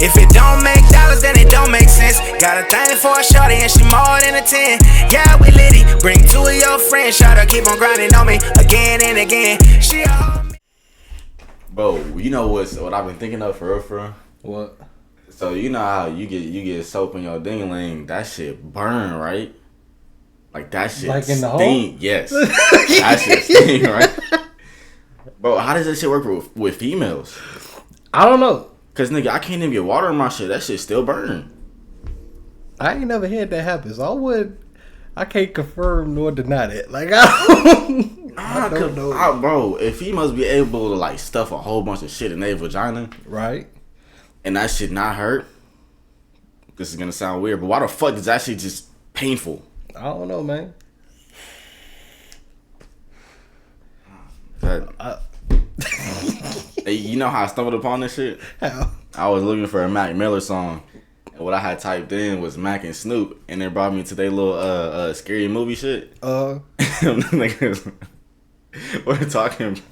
If it don't make dollars, then it don't make sense. Got a thing for a shorty and she more than a 10. Yeah, we litty. Bring two of your friends, try to keep on grinding on me again and again. She a Bro, you know what I've been thinking of for real? What? So you know how you get soap in your ding-a-ling, that shit burn, right? Like that shit like in the sting. hole? Yes. That shit sting, right? Bro, how does that shit work with females? I don't know. Cause nigga, I can't even get water in my shit. That shit still burn. I ain't never had that happen, so I can't confirm nor deny that. Like I don't know. Bro, if females be able to like stuff a whole bunch of shit in their vagina, Right? and that shit not hurt, this is gonna sound weird, but why the fuck is that shit just painful? I don't know, man. Hey, you know how I stumbled upon this shit? How? I was looking for a Mac Miller song, and what I had typed in was Mac and Snoop, and it brought me to their little scary movie shit. Niggas we're talking.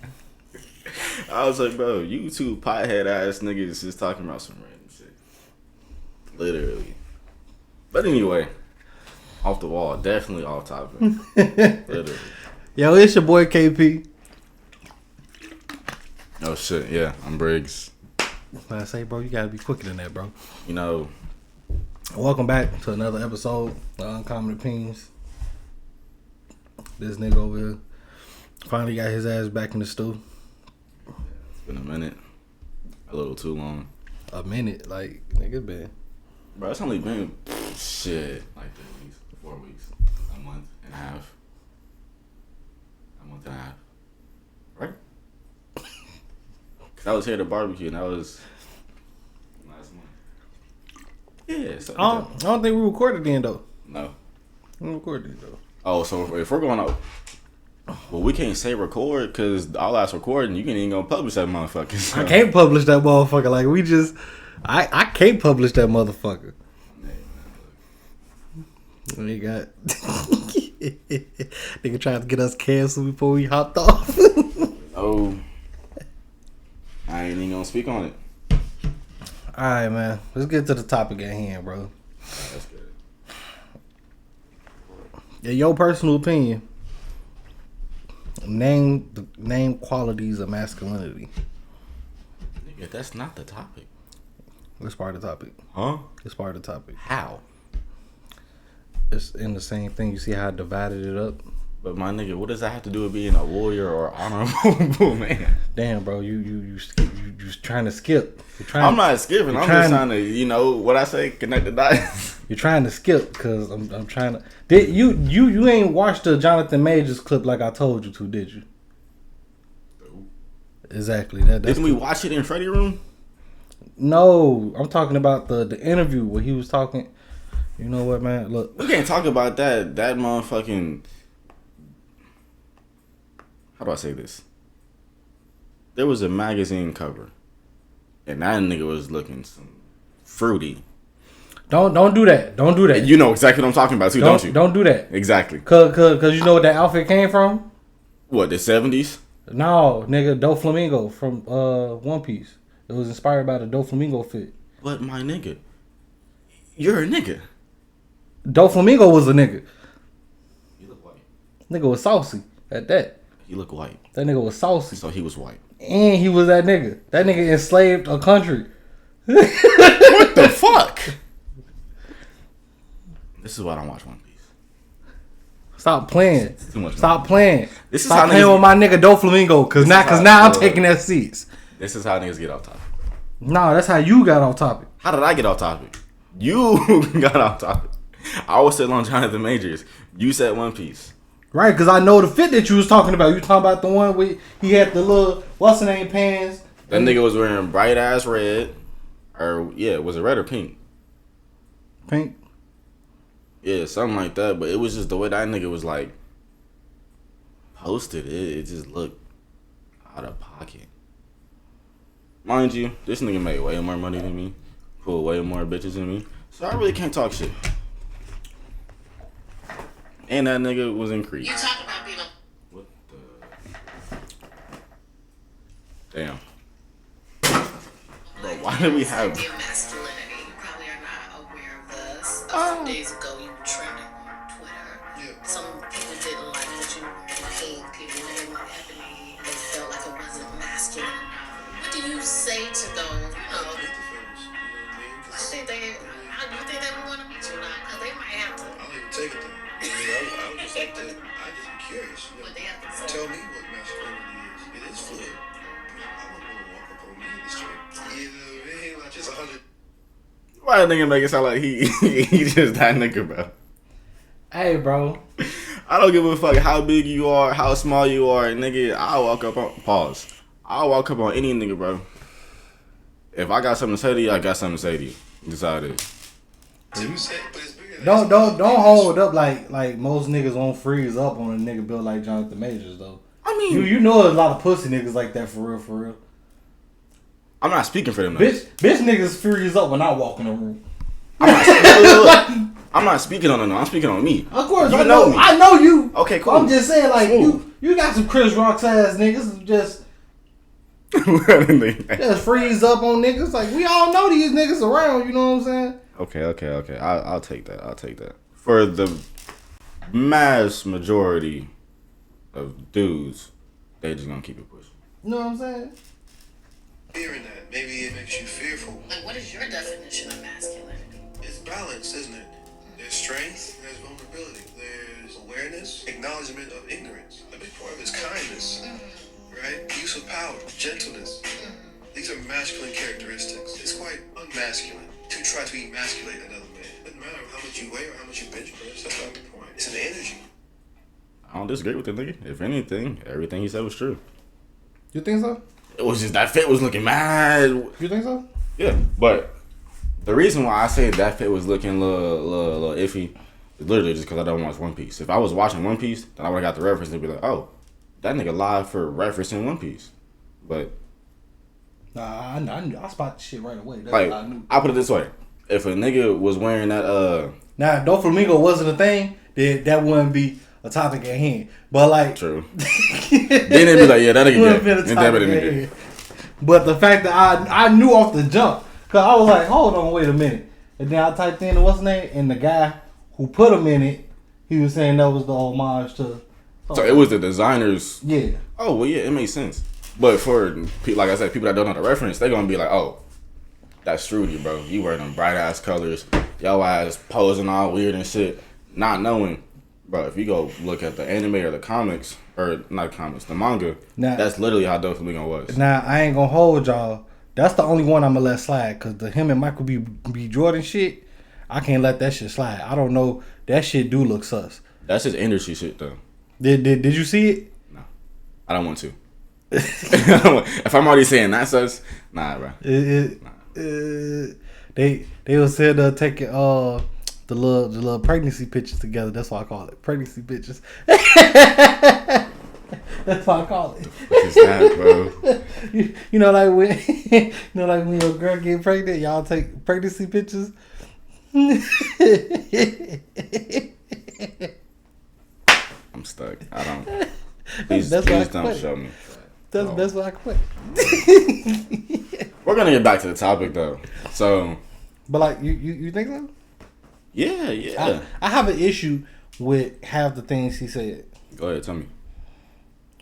I was like, bro, you two pothead ass niggas just talking about some random shit. Literally. But anyway, off the wall, definitely off topic. Literally. Yo, it's your boy KP. Oh shit, yeah, I'm Briggs. I say, bro, you gotta be quicker than that, bro. You know, welcome back to another episode of Uncommon Opinions. This nigga over here finally got his ass back in the stew. it's been a minute. A little too long. A minute, like, nigga been. Bro, it's only been shit like 3 weeks, 4 weeks, a month and a half. Right? Cause I was here at the barbecue and that was last month. Yeah, so I don't think we recorded then though. no. We recorded though. Oh, so if we're going out, well, we can't say record because our last recording, you ain't even gonna publish that motherfucker. So. I can't publish that motherfucker. Like we just, I can't publish that motherfucker. We got nigga trying to get us canceled before we hopped off. Oh, I ain't even gonna speak on it. All right, man. Let's get to the topic at hand, bro. That's good. Yeah, your personal opinion. Name qualities of masculinity. Nigga, that's not the topic. It's part of the topic. Huh? It's part of the topic. How? It's in the same thing. You see how I divided it up? But my nigga, what does that have to do with being a warrior or honorable man? Damn, bro, you trying to skip. I'm not skipping. I'm just trying to, you know, what I say, connect the dots. You're trying to skip because I'm trying to. Did you ain't watched the Jonathan Majors clip like I told you to, did you? Exactly. Didn't we watch it in Freddie room? No, I'm talking about the interview where he was talking. You know what, man? Look, we can't talk about that. That motherfucking. How do I say this? There was a magazine cover, and that nigga was looking some fruity. Don't do that. Don't do that. You know exactly what I'm talking about too, don't you? Don't do that. Exactly. Cause you know what that outfit came from? What, the 70s? No, nigga, Doflamingo from One Piece. It was inspired by the Doflamingo fit. But my nigga, you're a nigga. Doflamingo was a nigga. He look white. Nigga was saucy at that. He look white. That nigga was saucy. So he was white. And he was that nigga. That nigga enslaved a country. What the fuck? This is why I don't watch One Piece. Stop playing. It's too much. Stop playing. This is Stop how playing niggas, with my nigga Doflamingo. Cause now I'm taking that seats. This is how niggas get off topic. No, that's how you got off topic. How did I get off topic? You got off topic. I was still on Jonathan Majors. You said One Piece. Right, because I know the fit that you was talking about. You talking about the one where he had the little, what's the name, pants. That nigga was wearing bright ass red. Or, yeah, was it red or pink? Pink? Yeah, something like that. But it was just the way that nigga was like posted. It just looked out of pocket. Mind you, this nigga made way more money than me. Pulled way more bitches than me. So I really can't talk shit. And that nigga was in Creed. You talk about being a... What the... Damn. Bro, why do we have... few days ago, you were trending on Twitter. Yeah. Some people didn't like what you told people. They didn't like Ebony. They felt like it wasn't masculine enough. What do you say to those? I think they. Do you think they would want to meet you now? Because they might have to. I don't even take it there. I would just like to. I just be curious. What they have to say. Tell me what masculinity is. It is fluid. I wouldn't want to walk up on me in the street. It ain't like just 100. Why that nigga make it sound like he just that nigga, bro? Hey, bro. I don't give a fuck how big you are, how small you are, nigga. I'll walk up on I'll walk up on any nigga, bro. If I got something to say to you, I got something to say to you. That's how it is. Don't hold up like most niggas won't freeze up on a nigga built like Jonathan Majors though. I mean, you know there's a lot of pussy niggas like that for real. I'm not speaking for them. Though. Bitch niggas freeze up when I walk in the room. I'm not speaking on them. I'm speaking on me. Of course, you I know me. I know you. Okay, cool. I'm just saying, like you got some Chris Rock's ass niggas just freeze up on niggas. Like we all know these niggas around. You know what I'm saying? Okay. I'll take that. For the mass majority of dudes, they just gonna keep it pushing. You know what I'm saying? Hearing that, maybe it makes you fearful. Like, what is your definition of masculinity? It's balance, isn't it? There's strength, there's vulnerability, there's awareness, acknowledgement of ignorance. A big part of it is kindness, right? Use of power, gentleness. These are masculine characteristics. It's quite unmasculine to try to emasculate another man. It doesn't matter how much you weigh or how much you bench press. That's not the point. It's an energy. I don't disagree with that nigga. If anything, everything he said was true. You think so? It was just that fit was looking mad. You think so? Yeah, but the reason why I say that fit was looking a little iffy is literally just because I don't watch One Piece. If I was watching One Piece, then I would have got the reference and be like, oh, that nigga lied for referencing One Piece. But nah, I spot the shit right away. That's like, what I knew. I'll put it this way: if a nigga was wearing that, now Doflamingo wasn't a thing, then that wouldn't be a topic at hand. But like, true. Then they'd be like, yeah, that nigga gay. But the fact that I knew off the jump, cause I was like, hold on, wait a minute, and then I typed in what's his name, and the guy who put him in it, he was saying that was the homage to. So it was the designers. Yeah. Oh well, yeah, it makes sense. But for like I said, people that don't know the reference, they gonna be like, oh, that's Strudy, bro. You wear them bright ass colors, yo ass posing all weird and shit, not knowing. Bro, if you go look at the anime or the comics, or not comics, the manga, that's literally how Doflamingo was. Now, I ain't gonna hold y'all. That's the only one I'm gonna let slide, because the him and Michael B. Jordan shit, I can't let that shit slide. I don't know. That shit do look sus. That's just industry shit, though. Did you see it? No. I don't want to. If I'm already saying that's sus, nah, bro. They was said taking the little pregnancy pictures together. That's what I call it. Pregnancy pictures. That's what I call it. What is that, bro? You know, like when your girl get pregnant, y'all take pregnancy pictures. I'm stuck. I don't. Please don't show me. That's the best way I can put it. We're gonna get back to the topic though. So, but like you think so? Yeah. I have an issue with half the things he said. Go ahead, tell me.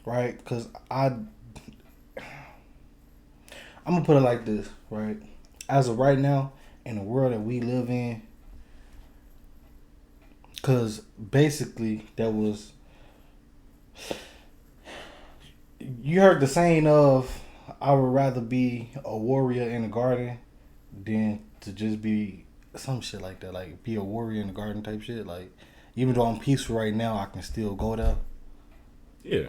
Right, because I'm gonna put it like this, right? As of right now, in the world that we live in, because basically that was, you heard the saying of, I would rather be a warrior in the garden than to just be some shit like that, like be a warrior in the garden type shit. Like, even though I'm peaceful right now, I can still go there. Yeah.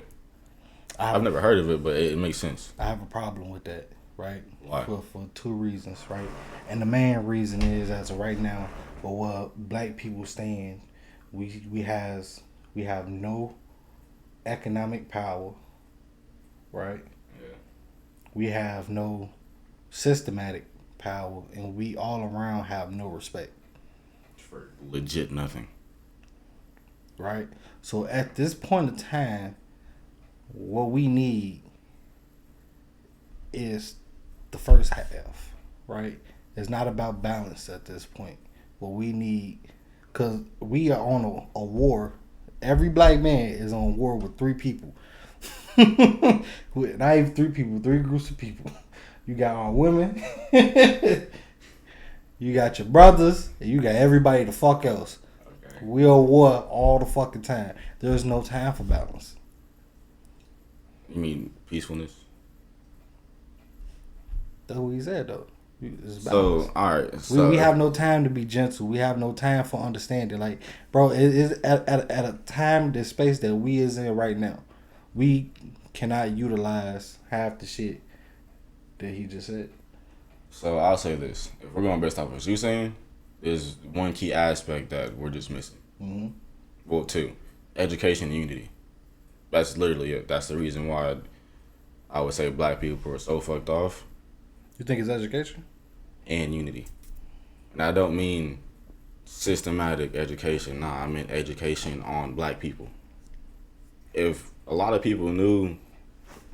I've never heard of it, but it makes sense. I have a problem with that, right? Why? For two reasons, right? And the main reason is, as of right now, for what black people stand, we have no economic power, right? Yeah. We have no systematic power, and we all around have no respect. For legit nothing. Right? So at this point in time, what we need is the first half, right? It's not about balance at this point. What we need Because we are on a war. Every black man is on war with 3 people. Not even 3 people, 3 groups of people. You got our women. You got your brothers. And you got everybody the fuck else. Okay. We are war all the fucking time. There's no time for balance. You mean peacefulness? That's what he said, though. So, alright. So, we have no time to be gentle. We have no time for understanding. Like, bro, it is at a time, the space that we is in right now, we cannot utilize half the shit that he just said. So, I'll say this. If we're going based off what you're saying, there's one key aspect that we're just missing. Mm-hmm. Well, 2. Education and unity. That's literally it. That's the reason why I would say black people are so fucked off. You think it's education? And unity. And I don't mean systematic education. Nah, I mean education on black people. If a lot of people knew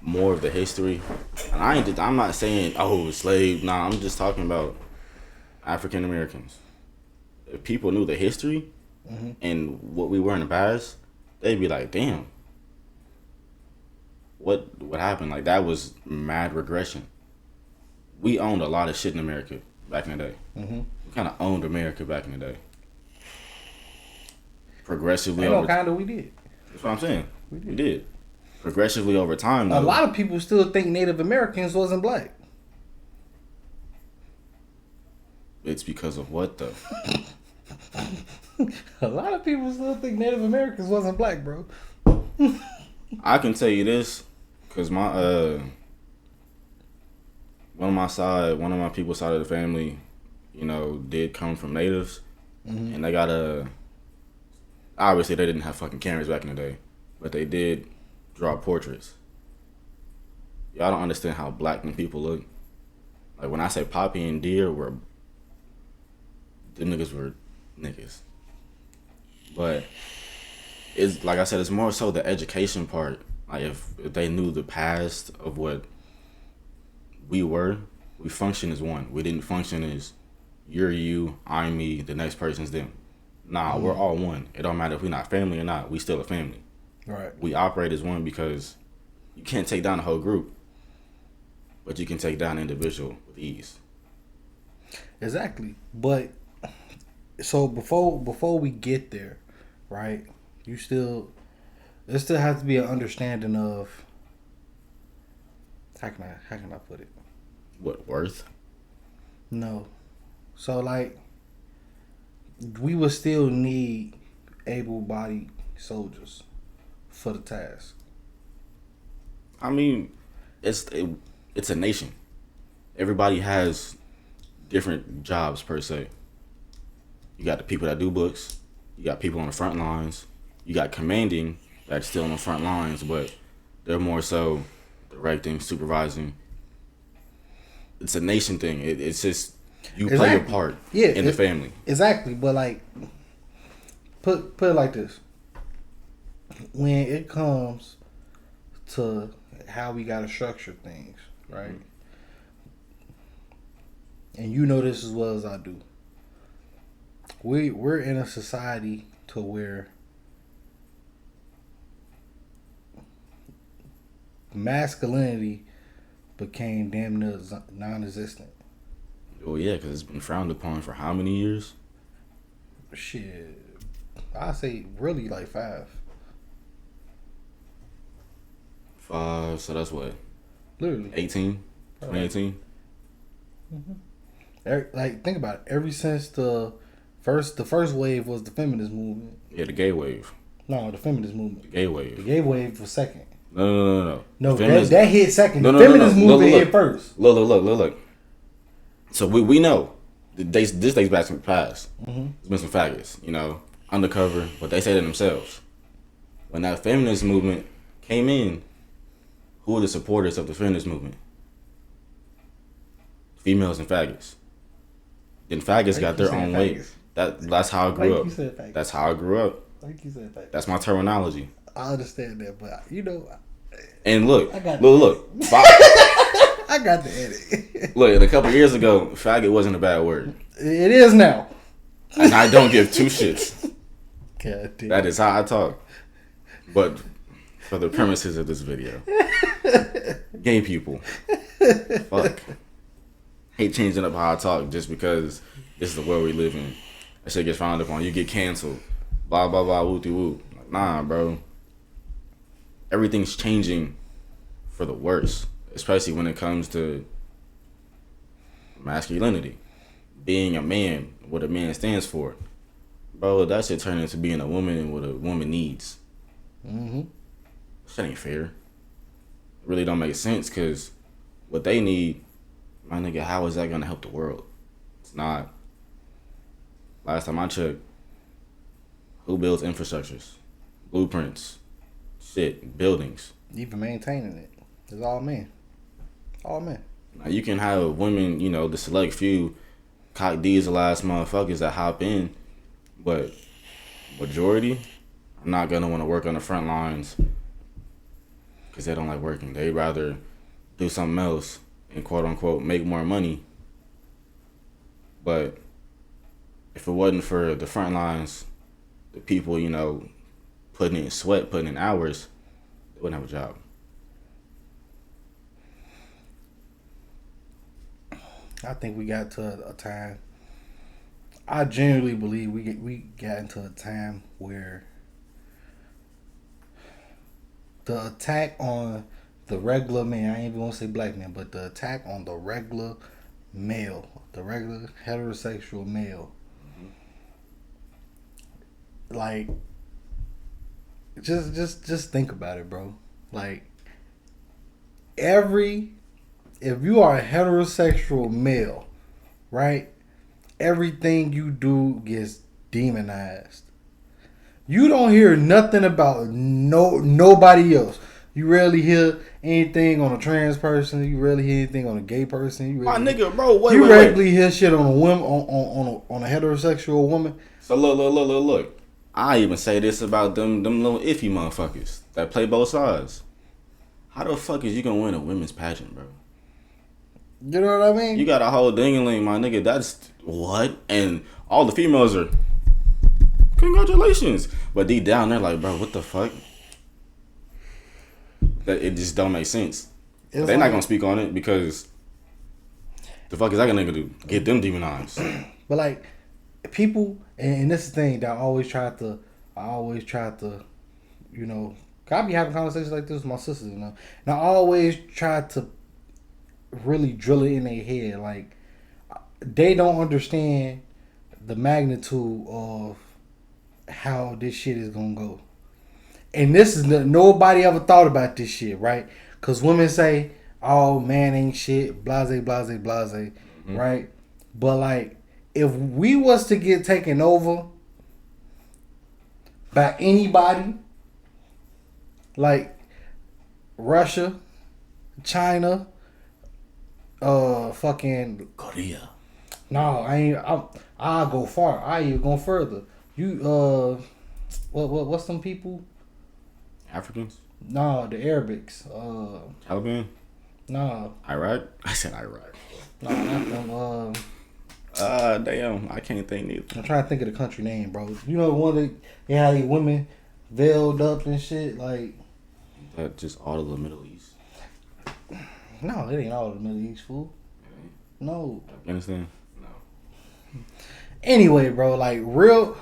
more of the history, and I'm not saying, slave. Nah, I'm just talking about African Americans. If people knew the history and what we were in the past, they'd be like, damn, what happened? Like, that was mad regression. We owned a lot of shit in America back in the day. Mm-hmm. We kind of owned America back in the day. Progressively over time. We did. That's what I'm saying. We did. Progressively over time, though. A lot of people still think Native Americans wasn't black. It's because of what, though? A lot of people still think Native Americans wasn't black, bro. I can tell you this, because my one of my people's side of the family, did come from natives, and they got obviously they didn't have fucking cameras back in the day, but they did draw portraits. Y'all don't understand how black people look. Like, when I say Poppy and Deer the niggas were niggas. But it's like I said, it's more so the education part. Like, if they knew the past of what we function as one. We didn't function as you're you, I'm me, the next person's them. Nah, we're all one. It don't matter if we're not family or not. We still a family. Right. We operate as one because you can't take down a whole group, but you can take down an individual with ease. Exactly. But so before we get there, right? There still has to be an understanding of how can I put it? What, worth? No. So, like, we would still need able-bodied soldiers for the task. I mean, it's a nation. Everybody has different jobs per se. You got the people that do books. You got people on the front lines. You got commanding that's still on the front lines, but they're more so directing, supervising. It's a nation thing. It's just you play your part in the family. Exactly, but like, put it like this: when it comes to how we gotta structure things, right? And you know this as well as I do. We're in a society to where masculinity became damn near non-existent. Oh yeah, because it's been frowned upon for how many years? Shit, I say really like 5. 5, so that's what? Literally 18, 2018. Like, think about it. Ever since the first wave was the feminist movement. Yeah, the gay wave. No, the feminist movement. The gay wave. The gay wave was second. No. No, that hit second. The feminist movement hit first. Look. So we know this dates back to the past. There's been some faggots, undercover, but they say it themselves. When that feminist movement came in, who were the supporters of the feminist movement? Females and faggots. Then faggots got their own way. That's how I grew up. That's how I grew up. Like you said, faggots. That's my terminology. I understand that, but And look. I got the edit. Look, a couple years ago, faggot wasn't a bad word. It is now. And I don't give two shits. God damn. That is how I talk. But for the premises of this video, gay people, fuck, hate changing up how I talk just because this is the world we live in. That shit gets frowned upon. You get canceled. Blah blah blah. Woo woo. Like, nah, bro. Everything's changing for the worse, especially when it comes to masculinity, being a man, what a man stands for. Bro, that shit turned into being a woman and what a woman needs. Mm-hmm. Shit ain't fair. It really don't make sense because what they need, my nigga, how is that gonna help the world? It's not. Last time I checked, who builds infrastructures, blueprints, shit, buildings? Even maintaining it. It's all men. All men. Now you can have women, you know, the select few cock dieselized motherfuckers that hop in, but majority are not gonna want to work on the front lines because they don't like working. They rather do something else and quote unquote make more money. But if it wasn't for the front lines, the people, you know, putting in sweat, putting in hours, they wouldn't have a job. I think we got to a time. I genuinely believe we got into a time where the attack on the regular man, I ain't even gonna say black man, but the attack on the regular male, the regular heterosexual male, like just think about it, bro. Like if you are a heterosexual male, right? Everything you do gets demonized. You don't hear nothing about nobody else. You rarely hear anything on a trans person. You rarely hear anything on a gay person. You rarely, My nigga, bro, wait. rarely hear shit on a woman on a heterosexual woman. So look. I even say this about them little iffy motherfuckers that play both sides. How the fuck is you gonna win a women's pageant, bro? You know what I mean? You got a whole ding-a-ling, my nigga. That's what? And all the females are, congratulations. But deep down, they're like, bro, what the fuck? That it just don't make sense. They're not gonna speak on it because the fuck is that gonna do? Get them demonized. But like people, and this is the thing that I always try to, you know, I be having conversations like this with my sisters, you know, and I always try to really drill it in their head. Like they don't understand the magnitude of how this shit is gonna go. And this is nobody ever thought about this shit, right? Because women say, "Oh, man ain't shit," blase, blase, blase, mm-hmm. Right? But like, if we was to get taken over by anybody, like Russia, China, fucking Korea. No, I ain't. I'll go far. I even go further. You what's some people? Africans? No, the Arabics. Taliban? No. Iraq? I said Iraq. No, not them. Damn, I can't think neither. I'm trying to think of the country name, bro. You know the one that they had these women veiled up and shit, like. That just all of the Middle East. No, it ain't all of the Middle East, fool. No. Afghanistan? No. Anyway, bro, like real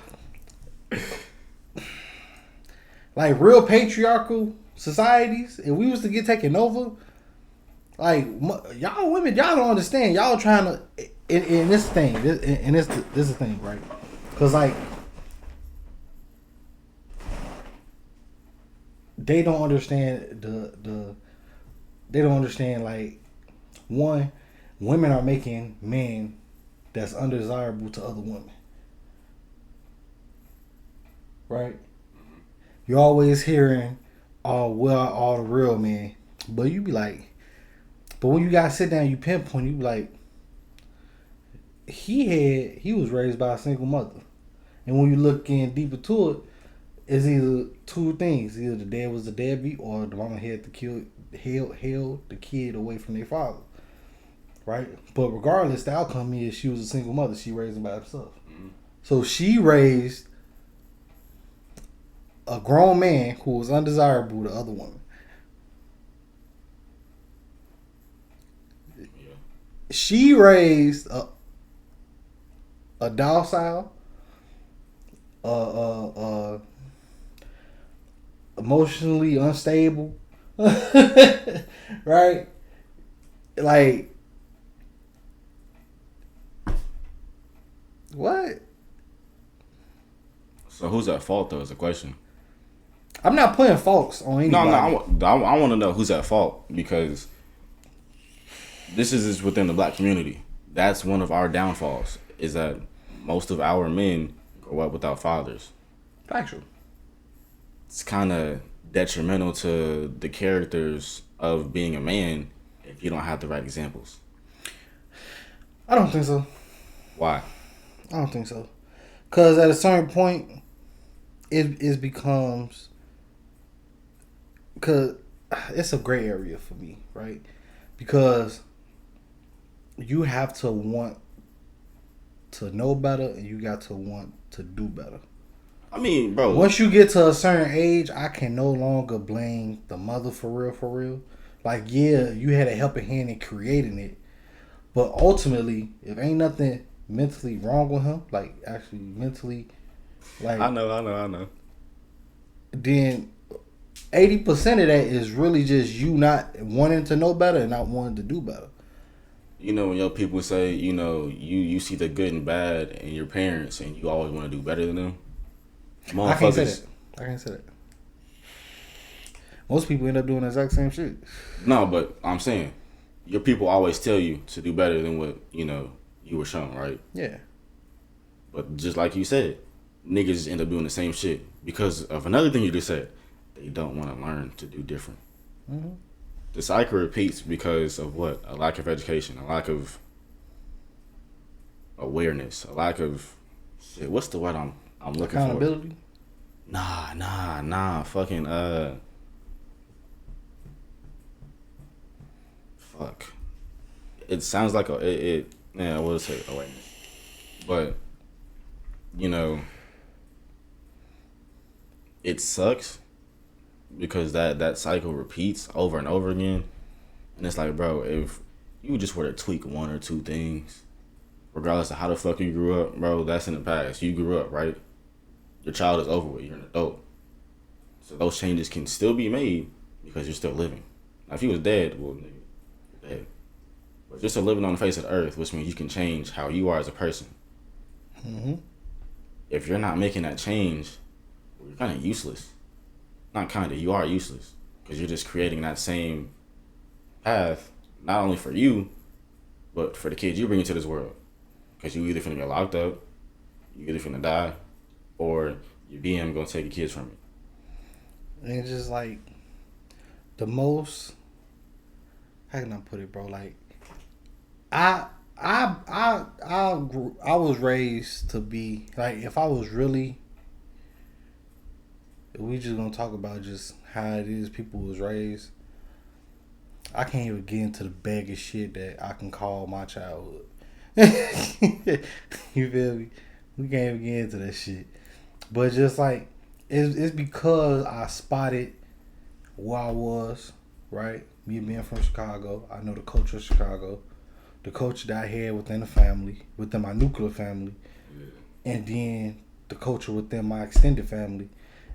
patriarchal societies, if we was to get taken over, like y'all women, y'all don't understand. Y'all trying to in this thing, and this is the thing, right? Because like they don't understand they don't understand, like, one, women are making men that's undesirable to other women, right? You're always hearing, "Oh, well, all the real men," but you be like, but when you guys sit down, you pinpoint, you be like, he was raised by a single mother, and when you look in deeper to it, it's either two things: either the dad was a deadbeat, or the mama had to held the kid away from their father, right? But regardless, the outcome is she was a single mother. She raised him by herself, So she raised a grown man who was undesirable to other women. Yeah. She raised a docile, emotionally unstable, right? Like, what? So who's at fault though? Is the question. I'm not putting faults on anybody. I want to know who's at fault because this is within the black community. That's one of our downfalls. Is that most of our men grow up without fathers. Factual. It's kind of detrimental to the characters of being a man if you don't have the right examples. I don't think so. Why? I don't think so. Because at a certain point, it becomes... Because it's a gray area for me, right? Because you have to want to know better and you got to want to do better. I mean, bro. Once you get to a certain age, I can no longer blame the mother for real. Like, yeah, you had a helping hand in creating it. But ultimately, if ain't nothing mentally wrong with him, like actually mentally, like I know. Then 80% of that is really just you not wanting to know better and not wanting to do better. You know, when your people say, you know, you see the good and bad in your parents and you always want to do better than them. I can't say that. Most people end up doing the exact same shit. No, but I'm saying your people always tell you to do better than what, you know, you were shown, right? Yeah. But just like you said, niggas just end up doing the same shit because of another thing you just said. They don't want to learn to do different. Mm-hmm. The cycle repeats because of what? A lack of education, a lack of awareness, a lack of shit. What's the word I'm looking accountability? for? Nah. Fucking fuck. It sounds like yeah, I would say awareness. But you know, it sucks because that cycle repeats over and over again. And it's like, bro, if you just were to tweak one or two things, regardless of how the fuck you grew up, bro, that's in the past. You grew up, right? Your child is over with. You're an adult. So those changes can still be made because you're still living. Now, if you was dead, well, nigga, you're dead. But you're still living on the face of the earth, which means you can change how you are as a person. Mm-hmm. If you're not making that change, well, you're kind of useless. Not kind of, you are useless. Because you're just creating that same path, not only for you, but for the kids you bring into this world. Because you either finna get locked up, you either finna die, or your BM gonna take your kids from you. And it's just like the most, how can I put it, bro? Like I was raised to be like, if I was really, if we just gonna talk about just how it is people was raised, I can't even get into the bag of shit that I can call my childhood. You feel me? We can't even get into that shit. But just like it's because I spotted where I was, right? Me being from Chicago, I know the culture of Chicago, the culture that I had within the family, within my nuclear family, and then the culture within my extended family.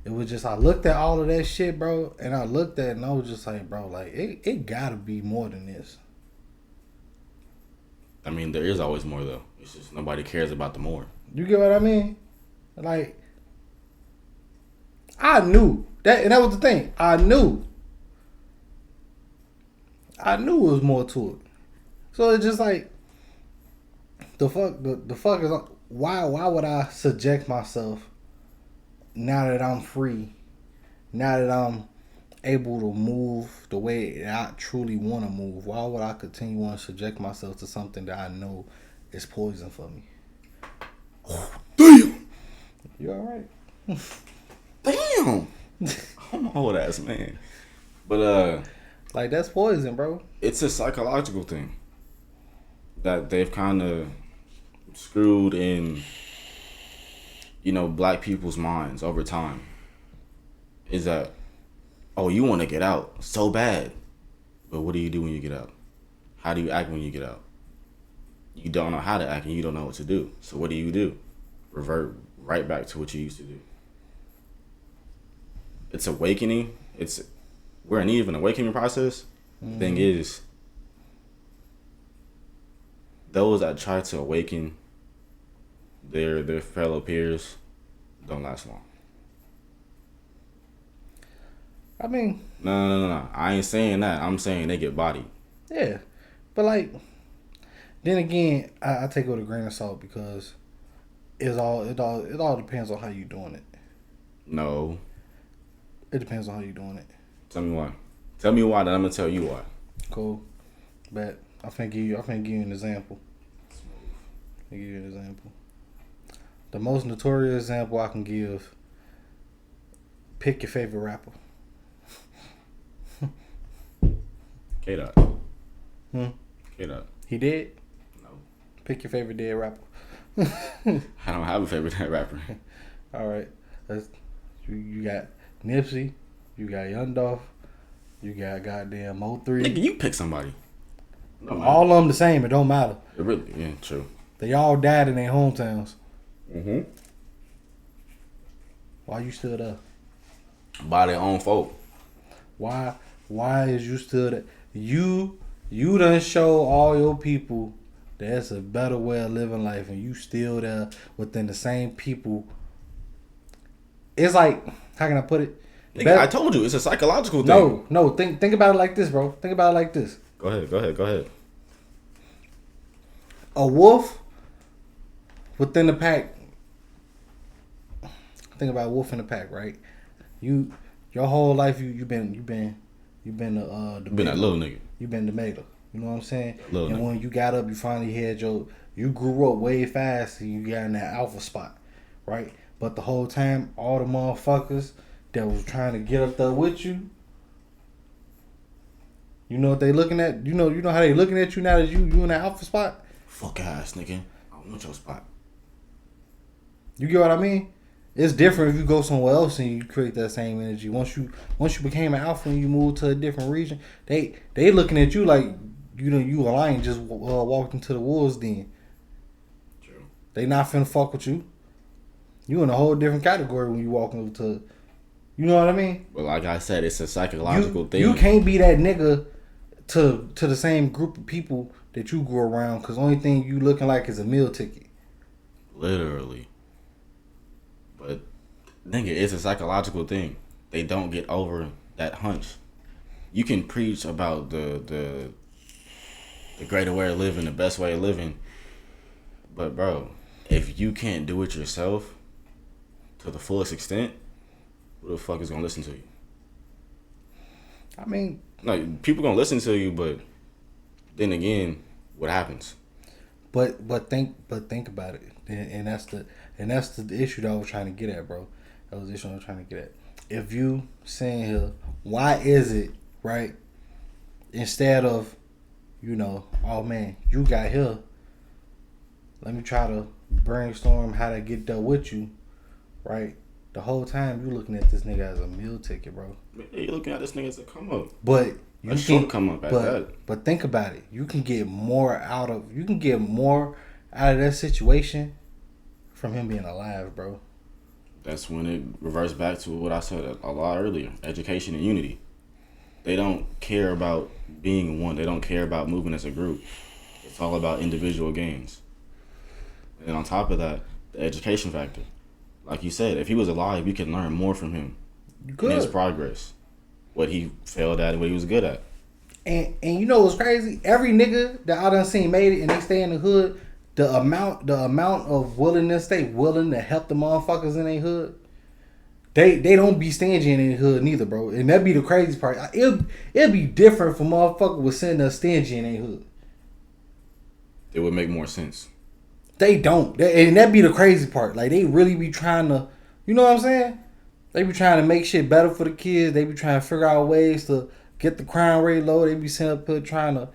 It was just, I looked at all of that shit, bro, and I looked at it and I was just like, bro, like, it gotta be more than this. I mean, there is always more, though. It's just nobody cares about the more. You get what I mean? Like, I knew that, and that was the thing. I knew it was more to it. So it's just like, the fuck is, why would I subject myself now that I'm free, now that I'm able to move the way that I truly want to move? Why would I continue to subject myself to something that I know is poison for me? Oh, damn! You alright? Damn! I'm an old ass man. But, like, that's poison, bro. It's a psychological thing that they've kind of screwed in black people's minds over time is that, oh, you want to get out so bad, but what do you do when you get out? How do you act when you get out? You don't know how to act and you don't know what to do. So what do? Revert right back to what you used to do. It's awakening. We're in need of an awakening process. Mm-hmm. Thing is, those that try to awaken their fellow peers don't last long. I mean, no. I ain't saying that. I'm saying they get bodied. Yeah, but like, then again, I take it with a grain of salt because it all depends on how you doing it. No, it depends on how you doing it. Tell me why. Tell me why. Then I'm gonna tell you why. Cool, but I'm finna give you an example. The most notorious example I can give. Pick your favorite rapper. K-Dot. K-Dot. He dead? No. Pick your favorite dead rapper. I don't have a favorite dead rapper. All right. You got Nipsey. You got Young Dolph. You got goddamn Mo3. Nigga, you pick somebody. No, all of them the same. It don't matter. Yeah, true. They all died in their hometowns. Mm-hmm. Why you still there? By their own folk. Why is you still there? You done show all your people that it's a better way of living life, and you still there within the same people. It's like, how can I put it? Nigga, I told you, it's a psychological thing. No. Think about it like this, bro. Think about it like this. Go ahead. A wolf within the pack. Think about a wolf in the pack, right? Your whole life you've been the that little nigga. You've been the mega. You know what I'm saying? Little and nigga. When you got up, you finally had you grew up way fast and you got in that alpha spot, right? But the whole time, all the motherfuckers that was trying to get up there with you, you know what they looking at? You know how they looking at you now that you in that alpha spot? Fuck ass nigga. I don't want your spot. You get what I mean? It's different if you go somewhere else and you create that same energy. Once you became an alpha and you moved to a different region, they looking at you like you a lion just walked into the wolves den. True. They not finna fuck with you. You in a whole different category when you walk into, you know what I mean? Well, like I said, it's a psychological thing. You can't be that nigga to the same group of people that you grew around, because the only thing you looking like is a meal ticket. Literally. But, nigga, it's a psychological thing. They don't get over that hunch. You can preach about the greater way of living, the best way of living. But, bro, if you can't do it yourself to the fullest extent, who the fuck is going to listen to you? I mean... Like, people going to listen to you, but then again, what happens? But think about it. And that's the issue that I was trying to get at, bro. That was the issue I was trying to get at. If you saying here, why is it, right? Instead of, oh man, you got here. Let me try to brainstorm how to get there with you, right? The whole time you looking at this nigga as a meal ticket, bro. You looking at this nigga as a come up. But a short come up at that. But think about it. You can get more out of that situation from him being alive, bro. That's when it reverts back to what I said a lot earlier. Education and unity. They don't care about being one. They don't care about moving as a group. It's all about individual gains. And on top of that, the education factor. Like you said, if he was alive, you could learn more from him. In his progress. What he failed at and what he was good at. And you know what's crazy? Every nigga that I done seen made it and they stay in the hood, the amount of willingness they willing to help the motherfuckers in their hood, they don't be stingy in their hood neither, bro. And that'd be the crazy part. It'd be different for motherfuckers was sitting there stingy in their hood. It would make more sense. They don't. And that'd be the crazy part. Like, they really be trying to, you know what I'm saying? They be trying to make shit better for the kids. They be trying to figure out ways to get the crime rate low. They be sitting up here trying to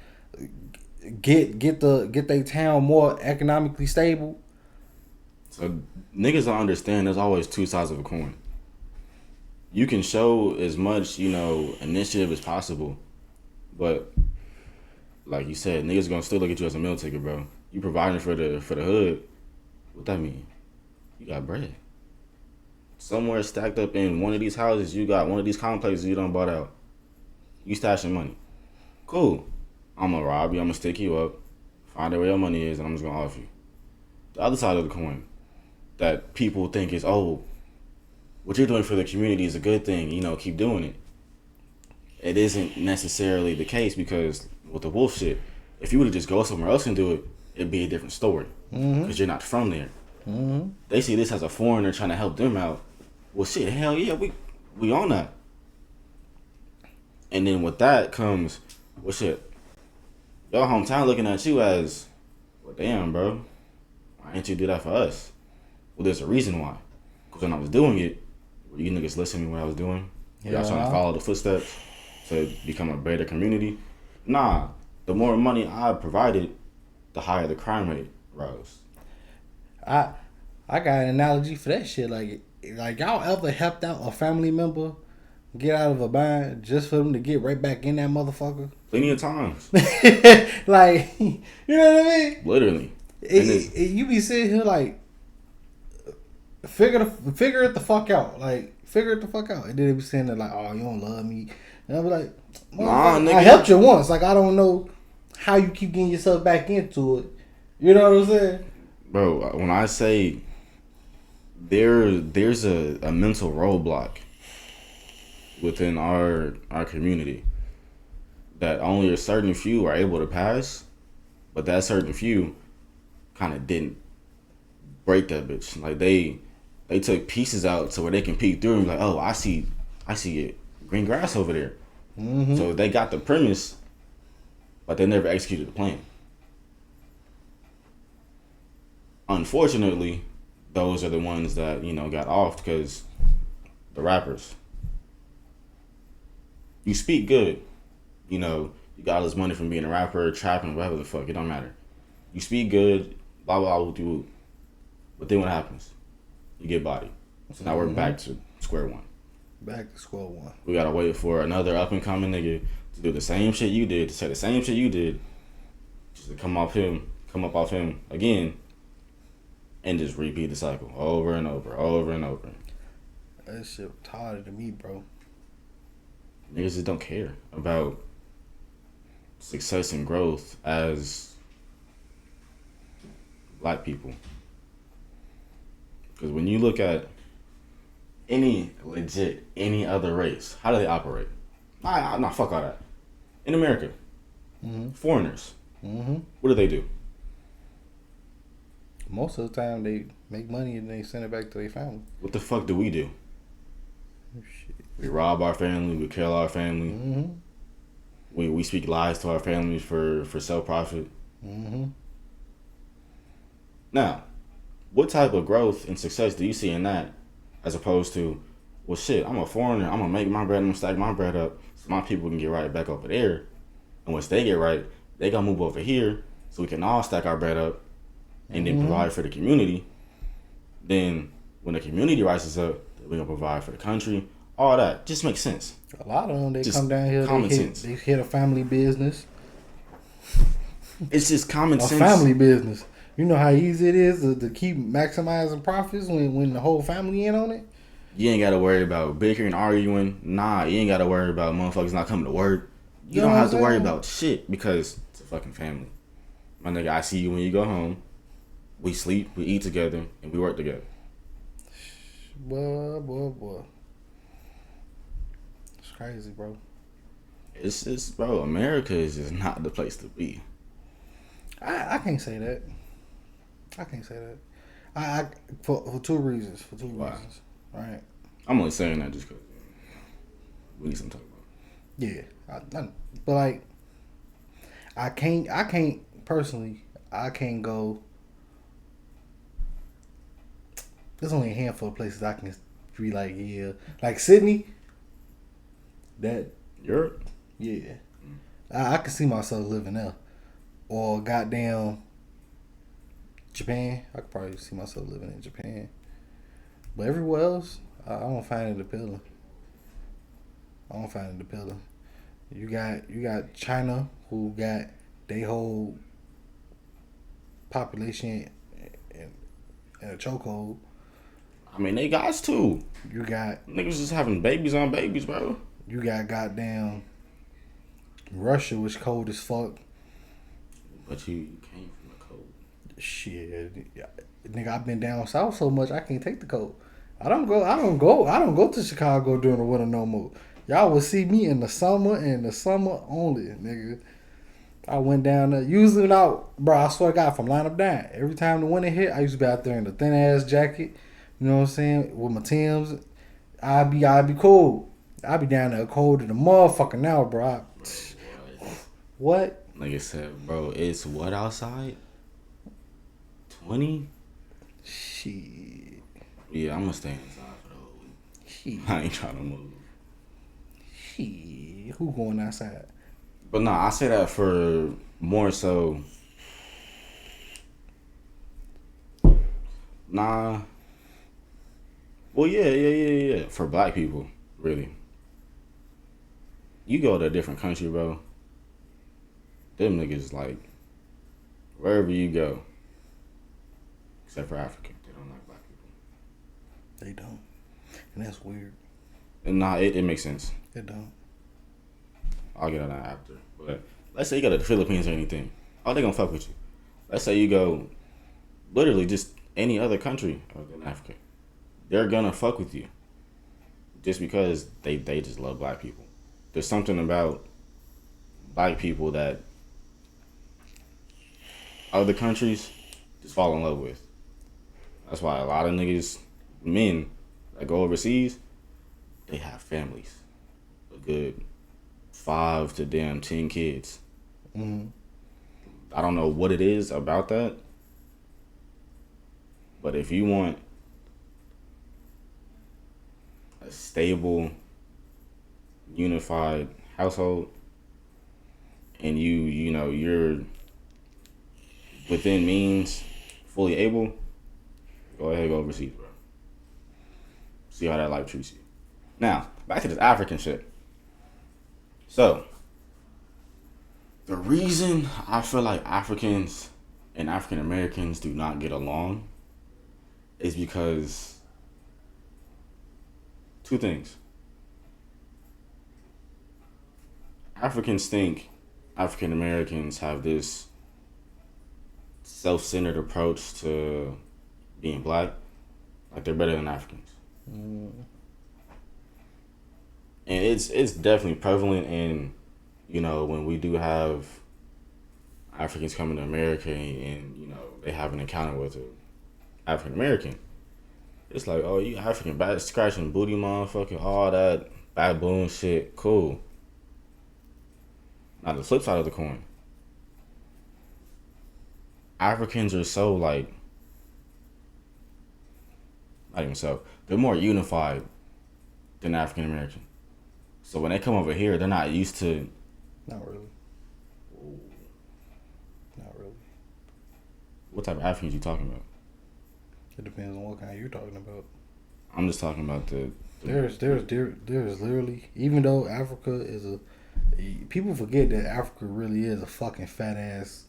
get their town more economically stable. So niggas don't understand. There's always two sides of a coin. You can show as much, initiative as possible, but like you said, niggas gonna still look at you as a meal ticket, bro. You providing for the hood. What that mean? You got bread. Somewhere stacked up in one of these houses, you got one of these complexes you done bought out. You stashing money. Cool. I'm gonna rob you. I'm gonna stick you up. Find out where your money is, and I'm just gonna off you. The other side of the coin that people think is, oh, what you're doing for the community is a good thing. Keep doing it. It isn't necessarily the case because with the wolf shit, if you were to just go somewhere else and do it, it'd be a different story because you're not from there. Mm-hmm. They see this as a foreigner trying to help them out. Well, shit, hell yeah, we on that. And then with that comes, well, shit, your hometown looking at you as, well, damn, bro, why didn't you do that for us? Well, there's a reason why. Because when I was doing it, were you niggas listening to what I was doing? Yeah. Y'all trying to follow the footsteps to become a better community? Nah, the more money I provided, the higher the crime rate rose. I got an analogy for that shit. Like y'all ever helped out a family member get out of a bind just for them to get right back in that motherfucker? Plenty of times. Like, you know what I mean? Literally. You be sitting here like, figure it the fuck out. Like, figure it the fuck out. And then they be saying that like, oh, you don't love me. And I be like, nah, nigga. I helped you once. Like, I don't know how you keep getting yourself back into it. You know what I'm saying? Bro, when I say there's a mental roadblock within our community that only a certain few are able to pass, but that certain few kind of didn't break that bitch. Like they took pieces out to where they can peek through and be like, oh, I see it, green grass over there. Mm-hmm. So they got the premise, but they never executed the plan. Unfortunately, those are the ones that, got off because the rappers. You speak good. You got all this money from being a rapper, trapping, whatever the fuck, it don't matter. You speak good, blah, blah, blah, blah. But then what happens? You get bodied. So now we're back to square one. Back to square one. We gotta wait for another up and coming nigga to do the same shit you did, to say the same shit you did, just to come up off him again, and just repeat the cycle over and over, over and over. That shit tired to me, bro. Niggas just don't care about success and growth as black people. Because when you look at any other race, how do they operate? Nah, fuck all that. In America, foreigners, what do? Most of the time, they make money and they send it back to their family. What the fuck do we do? Shit. We rob our family. We kill our family. Mm-hmm. We speak lies to our families for self-profit. Mm-hmm. Now, what type of growth and success do you see in that as opposed to, well, shit, I'm a foreigner. I'm going to make my bread. I'm going to stack my bread up so my people can get right back over there. And once they get right, they going to move over here so we can all stack our bread up and then provide for the community. Then when the community rises up, we're going to provide for the country. All that just makes sense. A lot of them, they just come down here, they hit a family business. It's just common sense. A family business. You know how easy it is to keep maximizing profits when the whole family in on it? You ain't got to worry about bickering, arguing. Nah, you ain't got to worry about motherfuckers not coming to work. You don't have to worry about shit because it's a fucking family. My nigga, I see you when you go home. We sleep, we eat together, and we work together. Boy. It's crazy, bro. It's just, bro, America is just not the place to be. I can't say that. I for two reasons. Right. I'm only saying that just because we need something to talk Yeah, about. but like, I can't personally. I can't go. There's only a handful of places I can be like, yeah, like Sydney. That Europe. Yeah, I can see myself living there, or goddamn Japan. I could probably see myself living in Japan. But everywhere else, I don't find it appealing. You got China, who got their whole population in a chokehold. I mean, they got to. You got niggas just having babies on babies, bro. You got goddamn Russia, which cold as fuck. But you came from the cold. Shit, nigga, I've been down south so much I can't take the cold. I don't go to Chicago during the winter no more. Y'all will see me in the summer and the summer only, nigga. I went down there. Usually out, bro, I swear to God, from line up down. Every time the winter hit, I used to be out there in the thin ass jacket. You know what I'm saying? With my Timbs. I'd be cold. I'd be down there cold to the motherfucker now, bro. What? Like I said, bro, it's what outside? 20? Shit. Yeah, I'm gonna stay inside for the whole week. Shit. I ain't trying to move. Shit. Who going outside? But no, I say that for more so. Nah. Well, yeah. For black people, really. You go to a different country, bro. Them niggas, like, wherever you go, except for Africa, they don't like black people. They don't. And that's weird. And nah, it makes sense. It don't. I'll get on that after. But let's say you go to the Philippines or anything. Oh, they gonna fuck with you. Let's say you go literally just any other country other than Africa. They're gonna fuck with you. Just because they just love black people. There's something about black people that other countries just fall in love with. That's why a lot of niggas, men that go overseas, they have families. A good 5 to 10 kids. Mm-hmm. I don't know what it is about that, but if you want a stable, unified household, and you're within means, fully able, go ahead and go overseas, bro. See how that life treats you. Now, back to this African shit. So, the reason I feel like Africans and African Americans do not get along is because two things. Africans think African Americans have this self-centered approach to being black, like they're better than Africans. And it's definitely prevalent in, when we do have Africans coming to America and they have an encounter with an African American. It's like, oh, you African, back scratching booty, motherfucker, all that baboon shit, cool. Now the flip side of the coin, Africans are so not even so, they're more unified than African American. So when they come over here, they're not used to. Not really. Not really. What type of Africans you talking about? It depends on what kind you're talking about. I'm just talking about the There's literally, even though Africa is people forget that Africa really is a fucking fat ass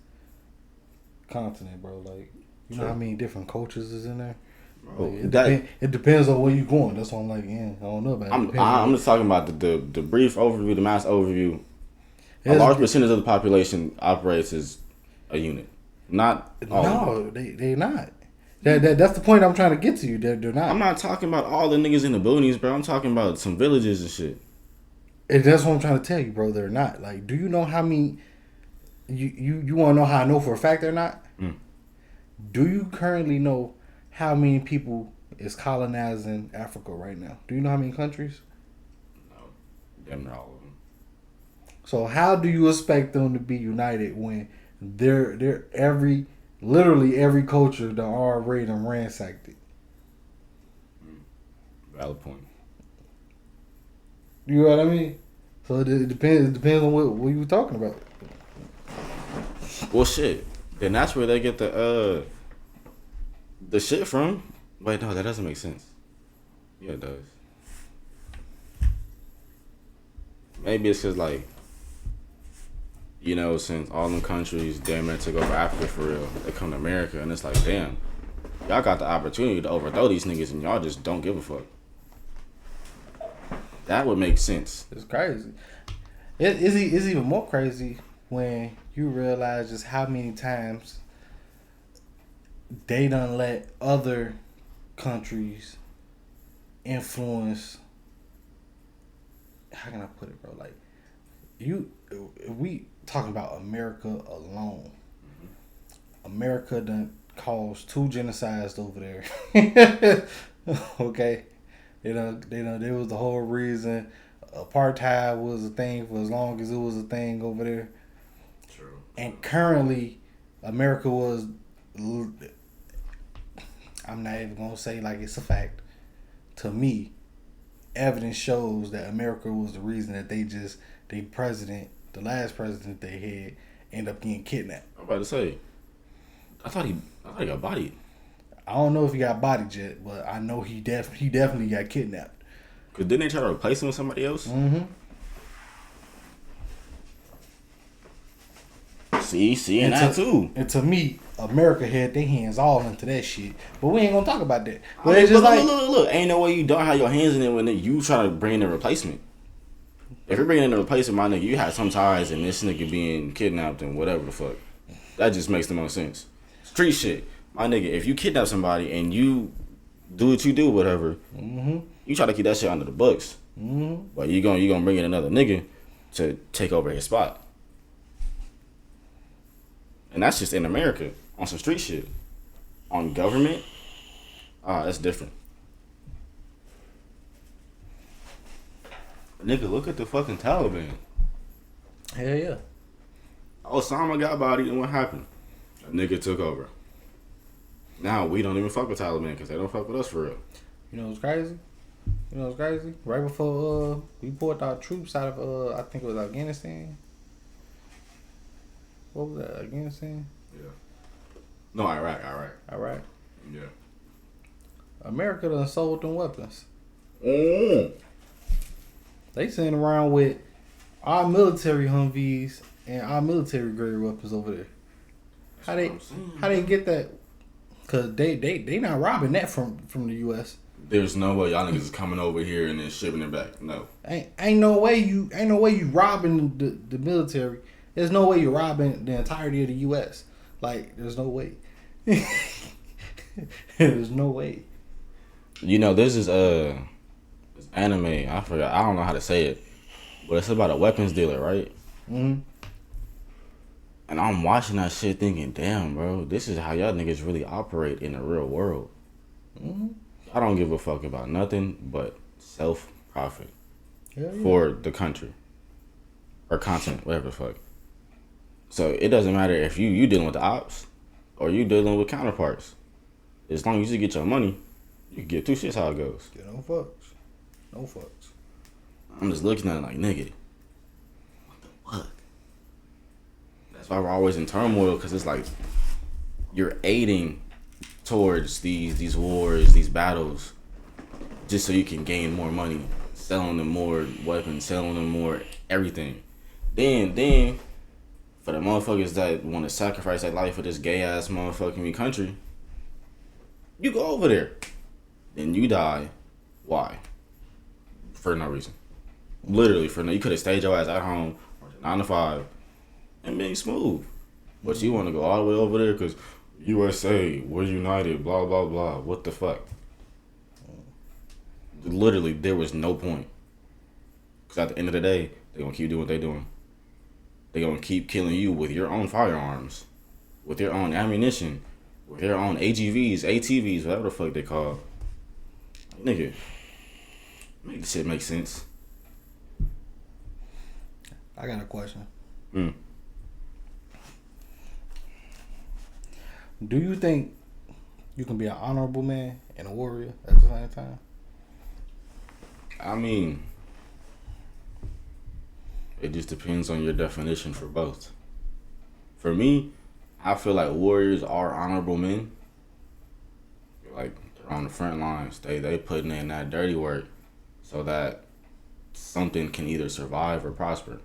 continent, bro. Like, you know how many different cultures is in there? Bro, Like, it depends on where you going. That's why I'm like, I don't know about it. I'm just talking about the brief overview, the mass overview. A large percentage of the population operates as a unit. Not all. No, they not. That's the point I'm trying to get to you. They're not. I'm not talking about all the niggas in the boonies, bro. I'm talking about some villages and shit. And that's what I'm trying to tell you, bro. They're not. Like, do you know how many? You want to know how I know for a fact they're not? Do you currently know how many people is colonizing Africa right now? Do you know how many countries? No, damn near all of them. So how do you expect them to be united when they're literally every culture that already done ransacked it? Valid point. You know what I mean? So it depends. It depends on what you were talking about. Well, shit. Then that's where they get the The shit from? Wait, no, that doesn't make sense. Yeah, it does. Maybe it's because, like, you know, since all them countries damn near took over Africa for real, they come to America, and it's like, damn, y'all got the opportunity to overthrow these niggas, and y'all just don't give a fuck. That would make sense. It's crazy. It's even more crazy when you realize just how many times they done let other countries influence. How can I put it, bro? Like, if we talking about America alone. America done caused 2 genocides over there. Okay, there was the whole reason apartheid was a thing for as long as it was a thing over there. True. And currently, America was. I'm not even gonna say like it's a fact. To me, evidence shows that America was the reason that the last president they had, ended up getting kidnapped. I'm about to say, I thought he got bodied. I don't know if he got bodied yet, but I know he definitely got kidnapped. Cause didn't they try to replace him with somebody else? Mm-hmm. See, and that too. And to me, America had their hands all into that shit. But we ain't gonna talk about that. But I mean, it's just like, look. Ain't no way you don't have your hands in it when you try to bring in a replacement. If you're bringing in a replacement, my nigga, you had some ties and this nigga being kidnapped and whatever the fuck. That just makes the most sense. Street shit. My nigga, if you kidnap somebody and you do what you do, whatever, you try to keep that shit under the books. But you gonna bring in another nigga to take over his spot. And that's just in America. On some street shit. On government, that's different. Nigga, look at the fucking Taliban. hell yeah. Osama got bodied, and what happened? A nigga took over. Now we don't even fuck with Taliban because they don't fuck with us for real. You know what's crazy? Right before we pulled our troops out of I think it was Afghanistan. What was that? Afghanistan? Yeah. No, Iraq. Iraq. Yeah. America done sold them weapons. Mm. They sitting around with our military Humvees and our military grade weapons over there. How they get that? Cause they not robbing that from the U.S. There's no way y'all niggas is coming over here and then shipping it back. No. Ain't no way you robbing the military. There's no way you're robbing the entirety of the U.S. Like, there's no way. There's no way. You know, this is this anime. I forgot. I don't know how to say it, but it's about a weapons dealer, right? Mm-hmm. And I'm watching that shit, thinking, "Damn, bro, this is how y'all niggas really operate in the real world." Mm-hmm. I don't give a fuck about nothing but self profit Yeah. for the country or content, whatever the fuck. So it doesn't matter if you dealing with the ops or you dealing with counterparts. As long as you get your money, you can get 2 shits how it goes. Yeah, no fucks. No fucks. I'm just looking at it like, nigga, what the fuck? That's why we're always in turmoil, because it's like you're aiding towards these wars, these battles, just so you can gain more money, selling them more weapons, selling them more everything. Then for the motherfuckers that want to sacrifice their life for this gay ass motherfucking country, you go over there. Then you die. Why? For no reason. Literally for no. You could have stayed your ass at home, 9 to 5, and been smooth. But you want to go all the way over there because USA, we're united, blah, blah, blah. What the fuck? Literally, there was no point. Because at the end of the day, they're going to keep doing what they're doing. They're going to keep killing you with your own firearms, with your own ammunition, with your own AGVs, ATVs, whatever the fuck they call. Nigga, make this shit make sense. I got a question. Do you think you can be an honorable man and a warrior at the same time? I mean, it just depends on your definition for both. For me, I feel like warriors are honorable men, like they're on the front lines. They putting in that dirty work so that something can either survive or prosper.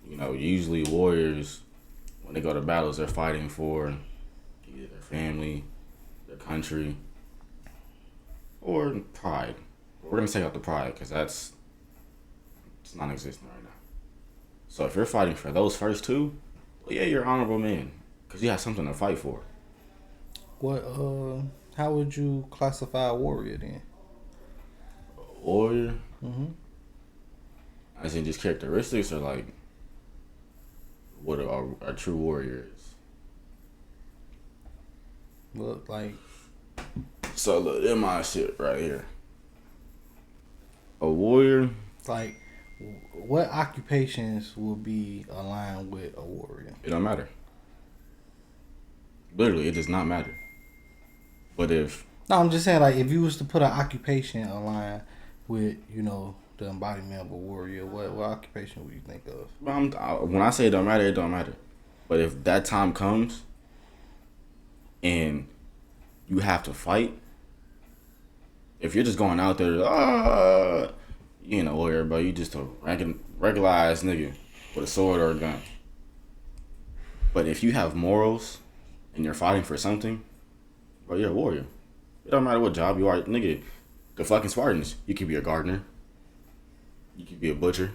You know, usually warriors, when they go to battles, they're fighting for either their family, their country, or pride. We're gonna take out the pride because it's non-existent right now. So if you're fighting for those first two, well, yeah, you're an honorable man because you have something to fight for. What? How would you classify a warrior then? A warrior, Mm-hmm. as in just characteristics, or like what a true warrior is. Look, like, So look, in my shit right here. A warrior. like, what occupations would be aligned with a warrior? It don't matter. Literally, it does not matter. But if No, I'm just saying, like, if you was to put an occupation aligned with, you know, the embodiment of a warrior, what occupation would you think of? when I say it don't matter, it don't matter. But if that time comes and you have to fight, if you're just going out there, you ain't a warrior, bro. You just a regular ass nigga with a sword or a gun. But if you have morals and you're fighting for something, bro, you're a warrior. It don't matter what job you are, nigga. The fucking Spartans. You could be a gardener. You could be a butcher.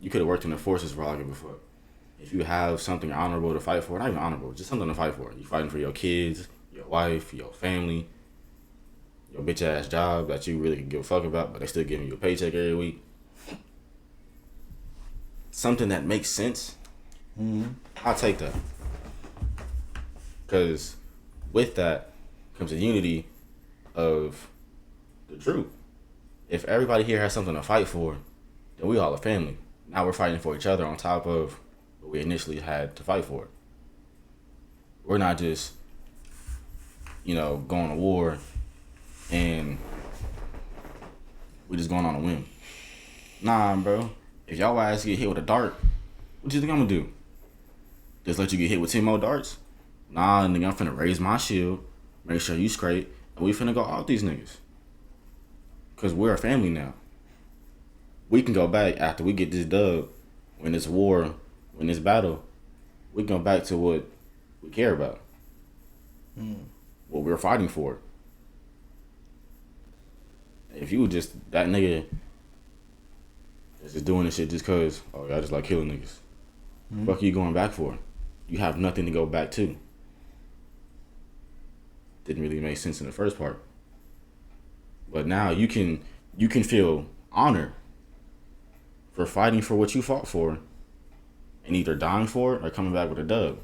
You could have worked in the forces for all I give a fuck. If you have something honorable to fight for, not even honorable, just something to fight for. You fighting for your kids, your wife, your family, your bitch ass job that you really can give a fuck about, but they still giving you a paycheck every week. Something that makes sense. Mm-hmm. I'll take that. Because with that comes a unity of the truth. If everybody here has something to fight for, then we all a family. Now we're fighting for each other on top of what we initially had to fight for. We're not just, going to war and we just going on a whim. Nah, bro. If y'all ass get hit with a dart, what you think I'm gonna do? Just let you get hit with 10 more darts? Nah, nigga, I'm finna raise my shield, make sure you straight, and we finna go out these niggas. Cause we're a family now. We can go back after we get this dub, when this war, when this battle, we can go back to what we care about. What we're fighting for. If you just that nigga that's just doing this shit just cause, oh, y'all just like killing niggas. Fuck you going back for? You have nothing to go back to. Didn't really make sense in the first part. But now you can feel honor for fighting for what you fought for and either dying for it or coming back with a dub.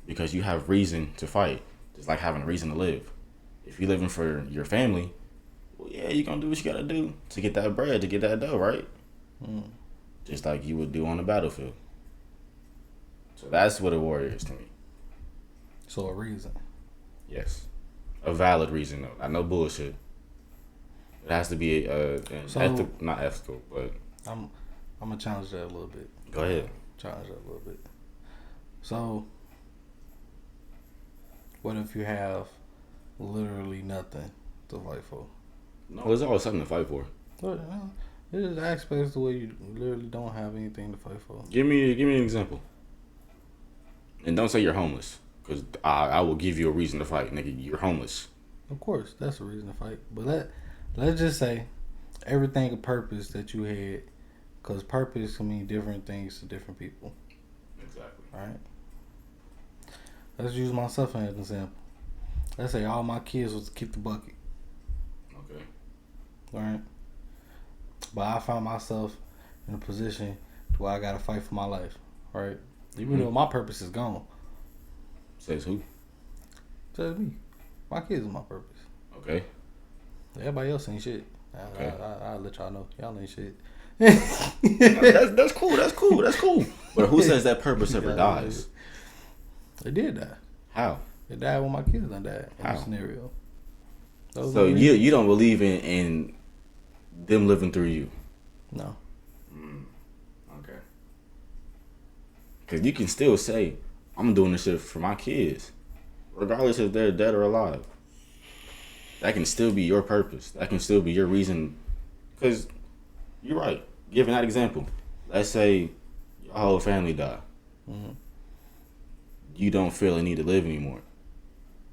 Because you have reason to fight. Just like having a reason to live. If you're living for your family, well, yeah, you're going to do what you got to do to get that bread, to get that dough, right? Just like you would do on the battlefield. So that's what a warrior is to me. So a reason. Yes. A valid reason, though. Not no bullshit. It has to be not ethical, but... I'm going to challenge that a little bit. Go ahead. Challenge that a little bit. So, what if you have literally nothing to fight for? No, there's always something to fight for. There's aspects where you literally don't have anything to fight for. Give me an example. And don't say you're homeless, because I will give you a reason to fight, nigga. You're homeless. Of course, that's a reason to fight. But let's just say everything a purpose that you had, because purpose can mean different things to different people. Exactly. All right. Let's use myself as an example. Let's say all my kids was to keep the bucket. Okay. All right. But I found myself in a position where I got to fight for my life. Right. Even though my purpose is gone. Says who? Says me. My kids are my purpose. Okay. Everybody else ain't shit. Okay. I'll let y'all know. Y'all ain't shit. That's cool. But who says that purpose ever dies? It did die. How? It died when my kids done died in How? the scenario. So you don't believe in them living through you? No. Okay. Because you can still say, I'm doing this shit for my kids. regardless if they're dead or alive. That can still be your purpose. That can still be your reason. Because you're right. Giving that example, let's say your whole family die. Mm-hmm. You don't feel a need to live anymore.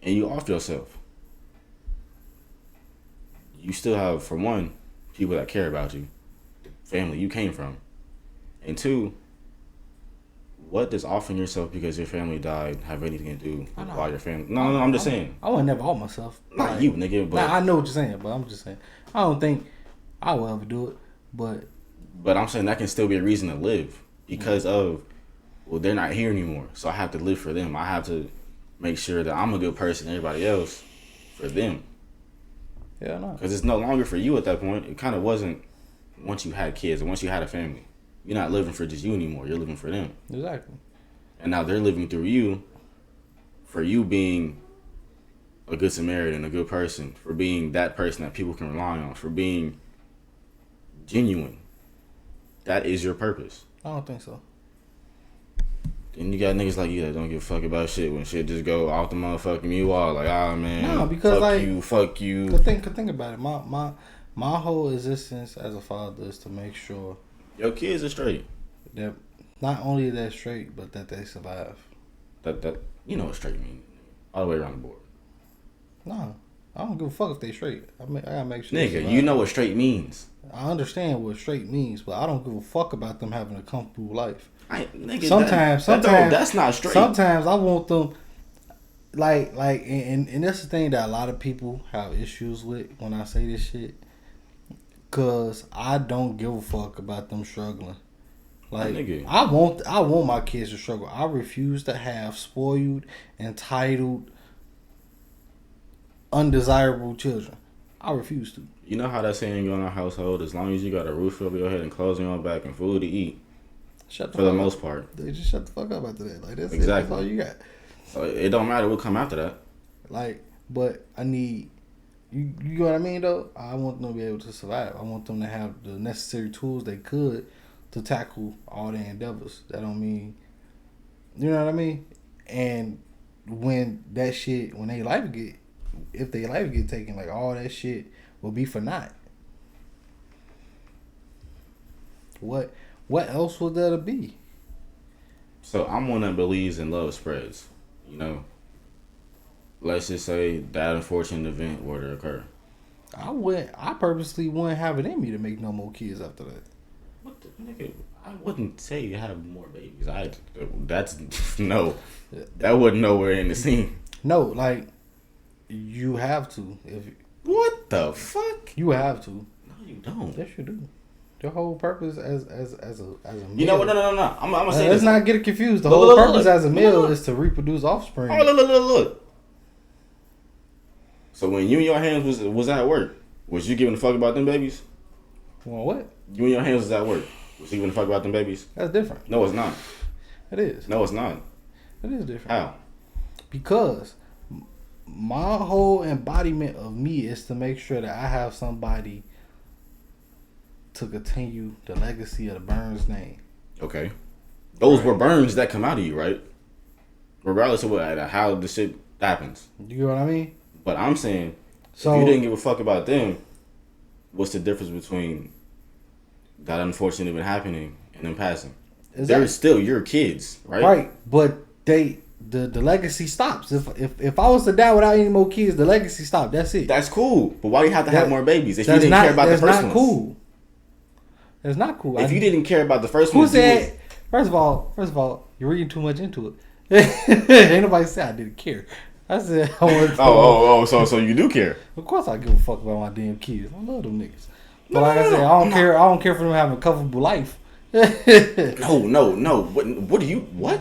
And you off yourself. You still have, for one, people that care about you. The family you came from. And two, what does offing yourself because your family died have anything to do with why your family... No, I'm just saying. I would never off myself. Not like, you, nigga, but... Nah, I know what you're saying, but I'm just saying. I don't think I will ever do it, but... But I'm saying that can still be a reason to live because of, well, they're not here anymore, so I have to live for them. I have to make sure that I'm a good person and everybody else for them. Yeah, no. Because it's no longer for you at that point. It kind of wasn't once you had kids and once you had a family. You're not living for just you anymore. You're living for them. Exactly. And now they're living through you for you being a good Samaritan, a good person, for being that person that people can rely on, for being genuine. That is your purpose. I don't think so. And you got niggas like you that don't give a fuck about shit when shit just go off the motherfucking you all like, man. No, because fuck you. But think about it. My whole existence as a father is to make sure your kids are straight. That not only they're straight, but that they survive. That you know what straight means. All the way around the board. No. I don't give a fuck if they straight. I gotta make sure. Nigga, you know what straight means. I understand what straight means, but I don't give a fuck about them having a comfortable life. Nigga, sometimes that's not straight. Sometimes I want them and that's the thing that a lot of people have issues with when I say this shit. Cause I don't give a fuck about them struggling. Like nigga. I want my kids to struggle. I refuse to have spoiled, entitled, undesirable children. I refuse to. You know how that saying go in our household? As long as you got a roof over your head and clothes on your back and food to eat. For the most part. They just shut the fuck up after that. Like that's exactly. That's all you got. So it don't matter what come after that. Like, but I need you know what I mean though? I want them to be able to survive. I want them to have the necessary tools they could to tackle all their endeavors. That don't mean, you know what I mean? And when they life get taken, like all that shit will be for naught. What else would there to be? So I'm one that believes in love spreads. You know, let's just say that unfortunate event were to occur. I purposely wouldn't have it in me to make no more kids after that. What the nigga? I wouldn't say you have more babies. That's no. That wasn't nowhere in the scene. No, like you have to. What the fuck? You have to. No, you don't. Yes, you do. The whole purpose as a male. You know what? No. I'm gonna say let's this. not get it confused. The whole purpose as a male is to reproduce offspring. Oh, look. So when you and your hands was at work, was you giving a fuck about them babies? Well, what? You and your hands was at work. Was you giving a fuck about them babies? That's different. No, it's not. It is. No, it's not. It is different. How? Because my whole embodiment of me is to make sure that I have somebody to continue the legacy of the Burns name. Okay. Those were burns that come out of you, right? Regardless of how the shit happens. You know what I mean? But I'm saying, if you didn't give a fuck about them, what's the difference between that unfortunate event happening and them passing? Exactly. They're still your kids, right? Right, but the legacy stops. If I was to die without any more kids, the legacy stops. That's it. That's cool. But why do you have to have more babies if you didn't care about the first ones? That's not cool. That's not cool. If you didn't care about the first one, who said? First of all, you're reading too much into it. Ain't nobody said I didn't care. I said I wanted to. So you do care? Of course I give a fuck about my damn kids. I love them niggas. But like I said, I don't care. I don't care for them having a comfortable life. No. What do you? What?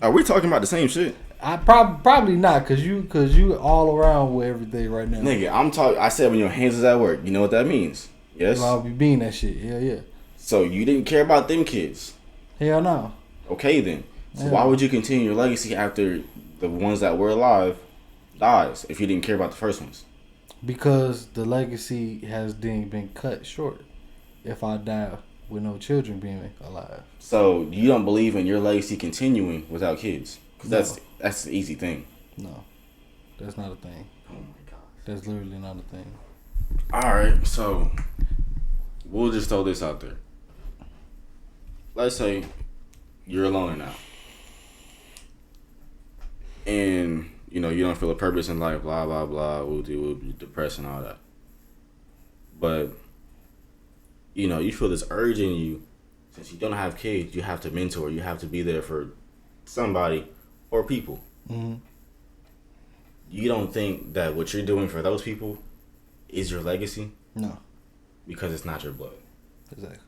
Are we talking about the same shit? I probably not, cause you all around with everything right now. Nigga, I'm talking. I said when your hands is at work. You know what that means? Yes. Well, I'll be being that shit. Yeah. So you didn't care about them kids? Hell no. Okay then. So why would you continue your legacy after the ones that were alive dies if you didn't care about the first ones? Because the legacy has been cut short. If I die with no children being alive. So you don't believe in your legacy continuing without kids? That's the easy thing. No, that's not a thing. Oh my god. That's literally not a thing. All right, so we'll just throw this out there. Let's say you're alone now, and you don't feel a purpose in life. Blah blah blah. We'll be depressed and all that. But you feel this urge in you. Since you don't have kids, you have to mentor. You have to be there for somebody or people. Mm-hmm. You don't think that what you're doing for those people is your legacy? No. Because it's not your blood. Exactly.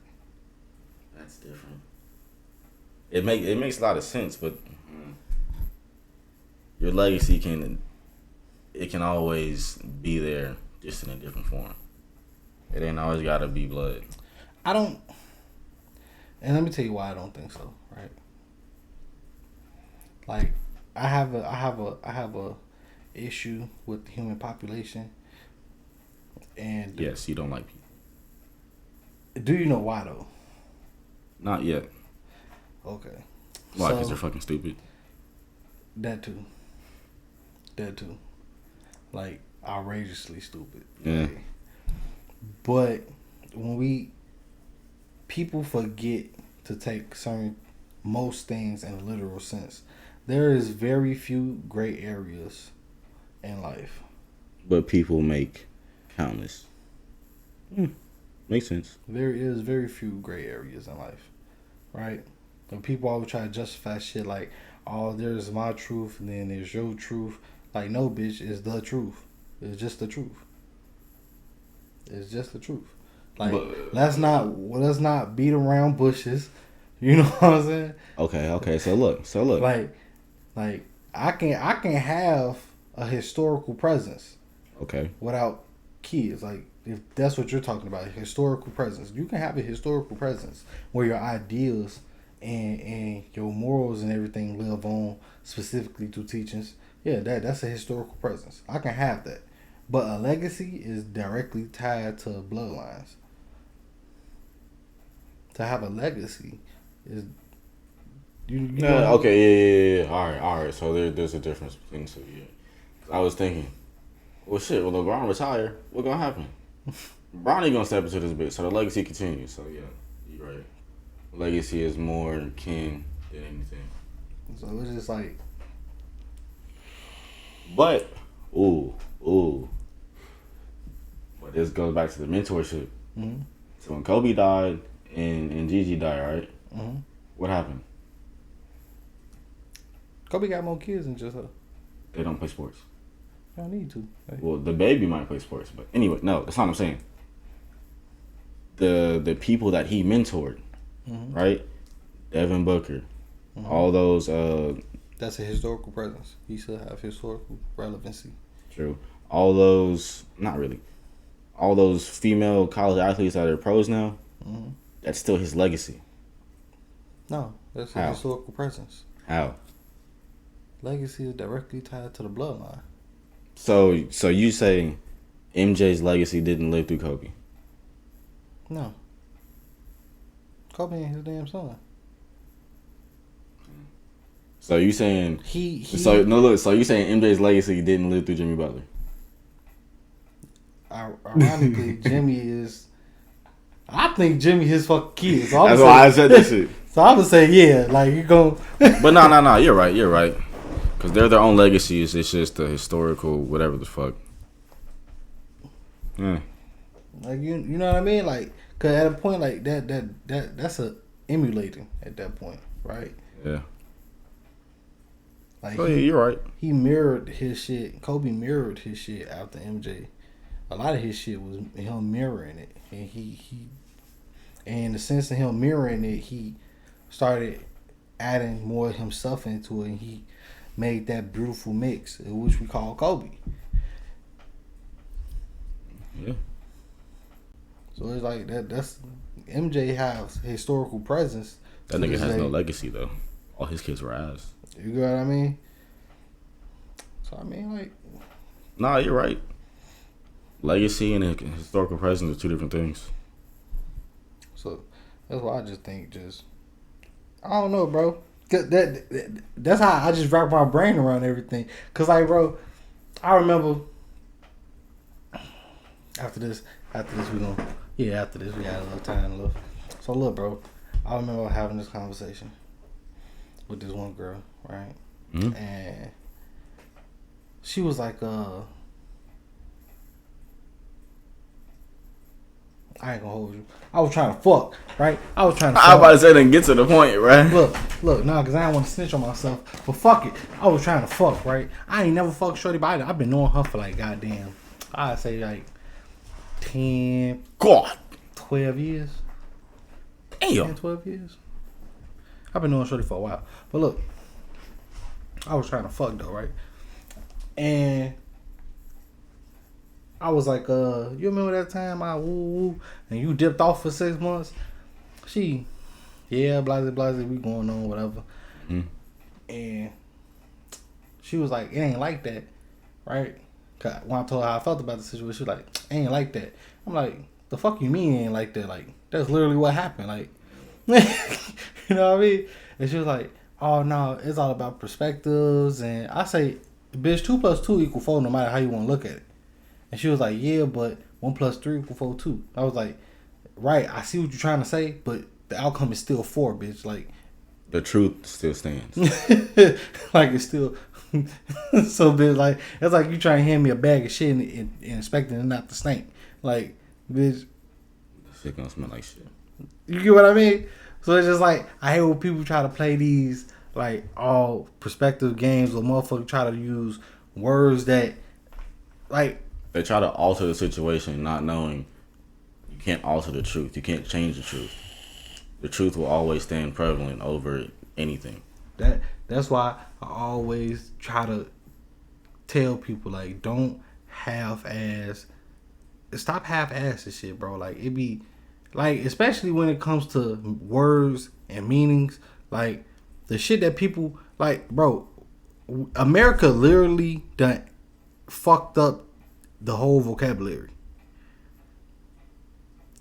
That's different. It makes a lot of sense, but your legacy can always be there, just in a different form. It ain't always gotta be blood. I don't. And let me tell you why I don't think so. Right. Like, I have a issue with the human population. And yes, you don't like people. Do you know why though? Not yet. Okay. Why? Because they're fucking stupid. That too. Like, outrageously stupid. Yeah. Right? But when people forget to take most things in a literal sense. There is very few gray areas in life. But people make countless. Makes sense. There is very few gray areas in life, right? And people always try to justify shit like, oh, there's my truth and then there's your truth. Like, no, bitch, it's the truth. It's just the truth. It's just the truth. Like, let's not beat around bushes. You know what I'm saying? Okay. So look. Like I can have a historical presence. Okay. Without kids, like, if that's what you're talking about, historical presence, you can have a historical presence where your ideals and your morals and everything live on, specifically through teachings. Yeah, that's a historical presence. I can have that, but a legacy is directly tied to bloodlines. To have a legacy is okay, yeah. All right. So there's a difference between the two. Yeah. I was thinking, well, shit. Well, LeBron retire. What's gonna happen? Bronny gonna step into this bitch, so the legacy continues. So yeah, you're right. Legacy is more kin than anything. So it's just like, but but this goes back to the mentorship. mm-hmm. So when Kobe died and Gigi died, right? Mm-hmm. What happened? Kobe got more kids than just her. They don't play sports. They don't need to. Hey. Well, the baby might play sports, but anyway, no, that's not what I'm saying. The people that he mentored, mm-hmm. right? Devin Booker, mm-hmm. all those. That's a historical presence. He should have historical relevancy. True. All those, not really. All those female college athletes that are pros now, mm-hmm. that's still his legacy. No, that's How? a historical presence. How? Legacy is directly tied to the bloodline. So you say MJ's legacy didn't live through Kobe? No. Kobe ain't his damn son. So you saying So you saying MJ's legacy didn't live through Jimmy Butler? Ironically, Jimmy is. I think Jimmy his fucking kid. So that's why I said that shit. So I would say yeah, like you go. But no, you're right. Because they're their own legacies. It's just the historical whatever the fuck. Yeah. Like you know what I mean? Like, cause at a point like that's a emulating at that point, right? Yeah. Like, yeah, you're right. He mirrored his shit. Kobe mirrored his shit after MJ. A lot of his shit was him mirroring it, and and in the sense of him mirroring it, he started adding more of himself into it, and he made that beautiful mix, which we call Kobe. Yeah. So it's like that's MJ has historical presence. That nigga has no legacy though. All his kids were ass. You know what I mean? So I mean, like, Nah, you're right. Legacy and historical presence are two different things. So that's why I just think I don't know, bro. That's how I just wrap my brain around everything. Cause like, bro, I remember after this we got a little time left. So look, bro, I remember having this conversation with this one girl, right? Mm-hmm. And she was like, I ain't gonna hold you. I was trying to fuck, right? I was about to say, then get to the point, right? Look, nah, cause I didn't want to snitch on myself. But fuck it, I was trying to fuck, right? I ain't never fucked shorty, but I've been knowing her for like goddamn, I'd say like 10, God, 12 years. Damn, 10, 12 years. I've been knowing shorty for a while. But look, I was trying to fuck though, right? And I was like, you remember that time I woo and you dipped off for 6 months? She, yeah, blase, we going on, whatever. Mm-hmm. And she was like, it ain't like that, right? Cause when I told her how I felt about the situation, she was like, it ain't like that. I'm like, the fuck you mean it ain't like that? Like, that's literally what happened. Like, you know what I mean? And she was like, oh no, it's all about perspectives. And I say, bitch, 2 + 2 = 4 no matter how you want to look at it. And she was like, yeah, but 1 + 3 = 4 too. I was like, right, I see what you're trying to say, but the outcome is still 4, bitch. Like, the truth still stands. like, it's still so bitch. Like, it's like you trying to hand me a bag of shit and expecting it not to stink. Like, bitch, Shit gonna smell like shit. you get what I mean? So it's just like, I hate when people try to play these like all perspective games where motherfuckers try to use words that like They try to alter the situation, not knowing you can't alter the truth. You can't change the truth. The truth will always stand prevalent over anything. That's why I always try to tell people, like, don't stop half-ass this shit, bro. Like, it be like, especially when it comes to words and meanings, like the shit that people like, bro. America literally done fucked up the whole vocabulary.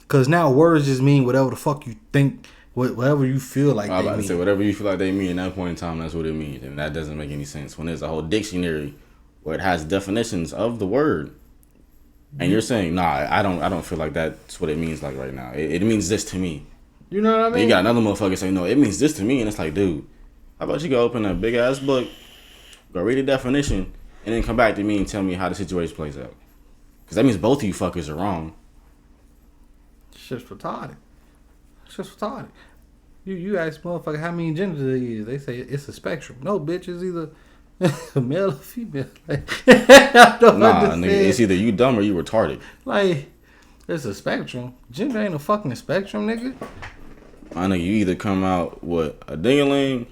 Cause now words just mean whatever the fuck you think, whatever you feel like. I was about to say, whatever you feel like they mean at that point in time, that's what it means, and that doesn't make any sense. When there's a whole dictionary where it has definitions of the word, and you're saying, nah, I don't feel like that's what it means like right now. It means this to me. You know what I mean? Then you got another motherfucker say, no, it means this to me, and it's like, dude, how about you go open a big ass book, go read the definition, and then come back to me and tell me how the situation plays out. Because that means both of you fuckers are wrong. Shit's retarded. You ask motherfucker how many genders there is. They say it's a spectrum. No, bitch, it's either male or female. Like, nigga, it's either you dumb or you retarded. Like, it's a spectrum. Gender ain't a fucking spectrum, nigga. My nigga, you either come out with a ding-a-ling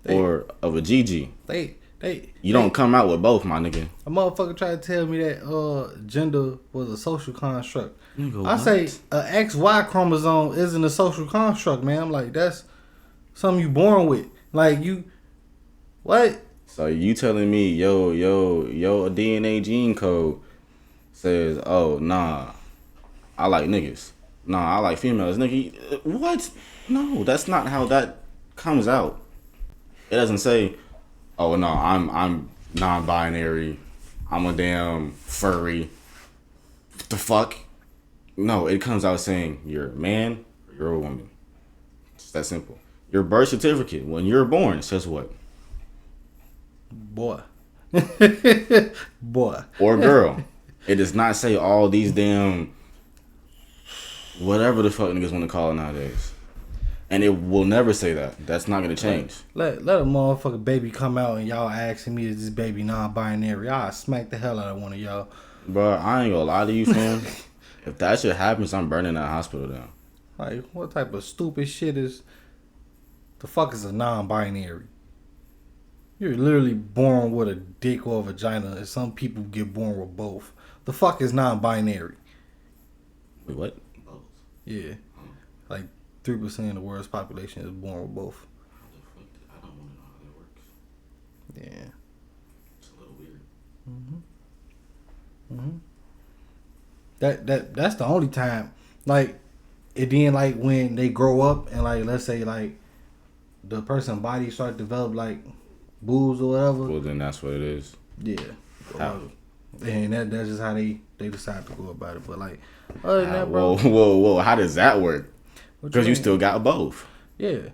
or of a GG. You don't come out with both, my nigga. A motherfucker tried to tell me that gender was a social construct. Nigga, I say a XY chromosome isn't a social construct, man. I'm like, that's something you born with. Like, you, what? So you telling me yo DNA gene code says, oh nah, I like niggas. Nah, I like females. Nigga, what? No, that's not how that comes out. It doesn't say, oh no, I'm non-binary. I'm a damn furry. What the fuck? No, it comes out saying you're a man or you're a woman. It's that simple. Your birth certificate, when you're born, it says what? Boy. Boy. Or girl. It does not say all these damn whatever the fuck niggas want to call it nowadays. And it will never say that. That's not gonna change. Let a motherfucking baby come out and y'all asking me, is this baby non-binary? I'll smack the hell out of one of y'all. Bro, I ain't gonna lie to you, fam. If that shit happens, I'm burning that hospital down. Like, what type of stupid shit is the fuck is a non-binary? You're literally born with a dick or a vagina, and some people get born with both. The fuck is non-binary? Wait, what? Both? Yeah. Like 3% of the world's population is born with both. I don't want to know how that works. Yeah. It's a little weird. That's the only time. Like, and then like when they grow up and like, let's say like the person's body start to develop like boobs or whatever. Well, then that's what it is. Yeah. How? And that's just how they decide to go about it. But like, other than that, bro. Whoa. How does that work? Because you still got both. Yeah.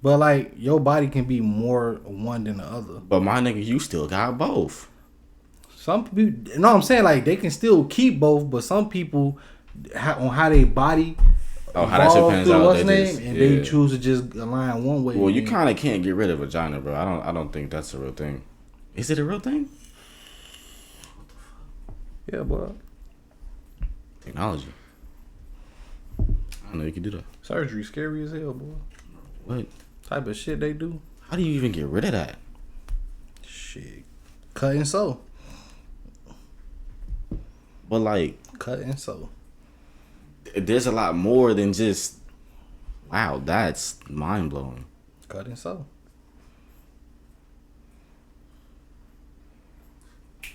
But like, your body can be more one than the other. But my nigga, you still got both. Some people, you know what I'm saying? Like, they can still keep both, but some people, on how they body how that shit pans out, they choose to just align one way. Well, you kind of can't get rid of vagina, bro. I don't think that's a real thing. Is it a real thing? Yeah, boy. Technology. I don't know you can do that. Surgery scary as hell, boy. What type of shit they do? How do you even get rid of that? Shit, cut and sew. But like, cut and sew. There's a lot more than just. Wow, that's mind blowing. Cut and sew.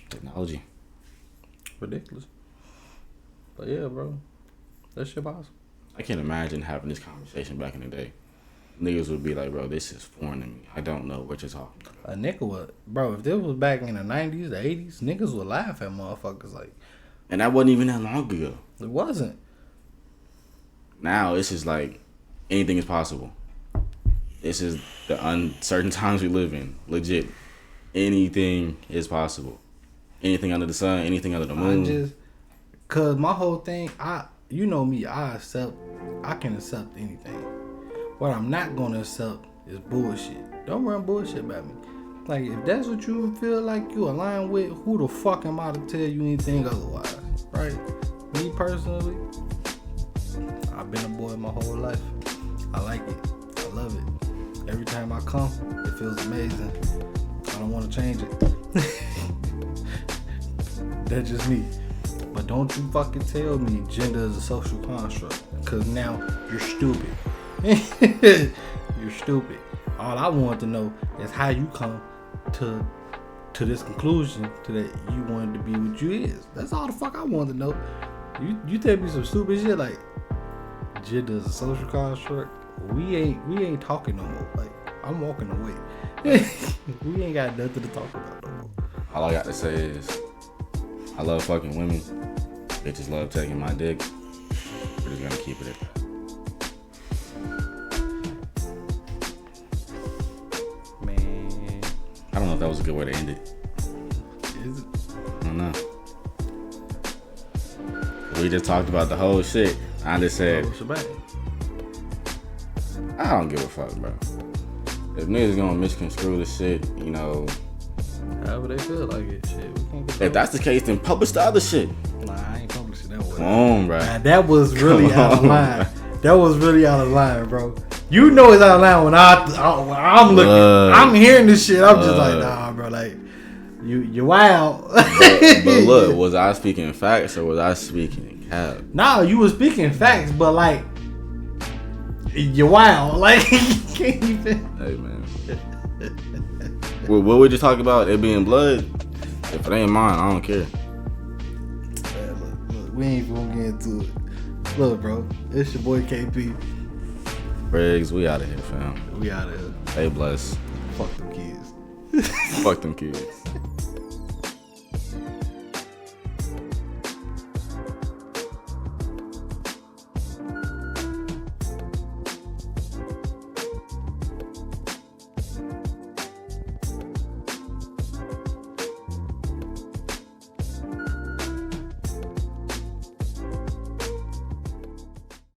Technology. Ridiculous. But yeah, bro, that shit possible. I can't imagine having this conversation back in the day. Niggas would be like, bro, this is foreign to me. I don't know what you're talking about. A nigga would, bro, if this was back in the 90s, the 80s, niggas would laugh at motherfuckers like. And that wasn't even that long ago. It wasn't. Now it's just like anything is possible. This is the uncertain times we live in. Legit. Anything is possible. Anything under the sun, anything under the moon. Cause my whole thing, you know me, I can accept anything. What I'm not gonna accept is bullshit. Don't run bullshit about me. Like, if that's what you feel like you align with, who the fuck am I to tell you anything otherwise? Right? Me personally, I've been a boy my whole life. I like it. I love it. Every time I come, it feels amazing. I don't want to change it. That's just me. But don't you fucking tell me gender is a social construct. Cause now you're stupid. You're stupid. All I want to know is how you come to this conclusion to that you wanted to be what you is. That's all the fuck I want to know. You tell me some stupid shit like gender is a social construct. We ain't talking no more. Like, I'm walking away. We ain't got nothing to talk about no more. All I got to say is I love fucking women. Bitches love taking my dick. We're just gonna keep it at that. Man, I don't know if that was a good way to end it. is it? I don't know. We just talked about the whole shit. I just said, I don't give a fuck, bro. If niggas gonna misconstrue the shit, you know. However they feel like it, shit. We can't get If that's the case, then publish the other shit. Nah, I ain't publishing that one. Come on, bro. Nah, that was really out of line. That was really out of line, bro. You know it's out of line when I'm looking. I'm hearing this shit. I'm just like, nah, bro. Like, you wild. but look, was I speaking facts or was I speaking cap? Nah, you was speaking facts, but like, you're wild. Like, you can't even. Hey, man. What we just talking about? It being blood? If it ain't mine, I don't care. Man, look, we ain't even gonna get into it. Look, bro, it's your boy KP. Briggs, we out of here, fam. We out of here. Stay blessed. Fuck them kids. Fuck them kids.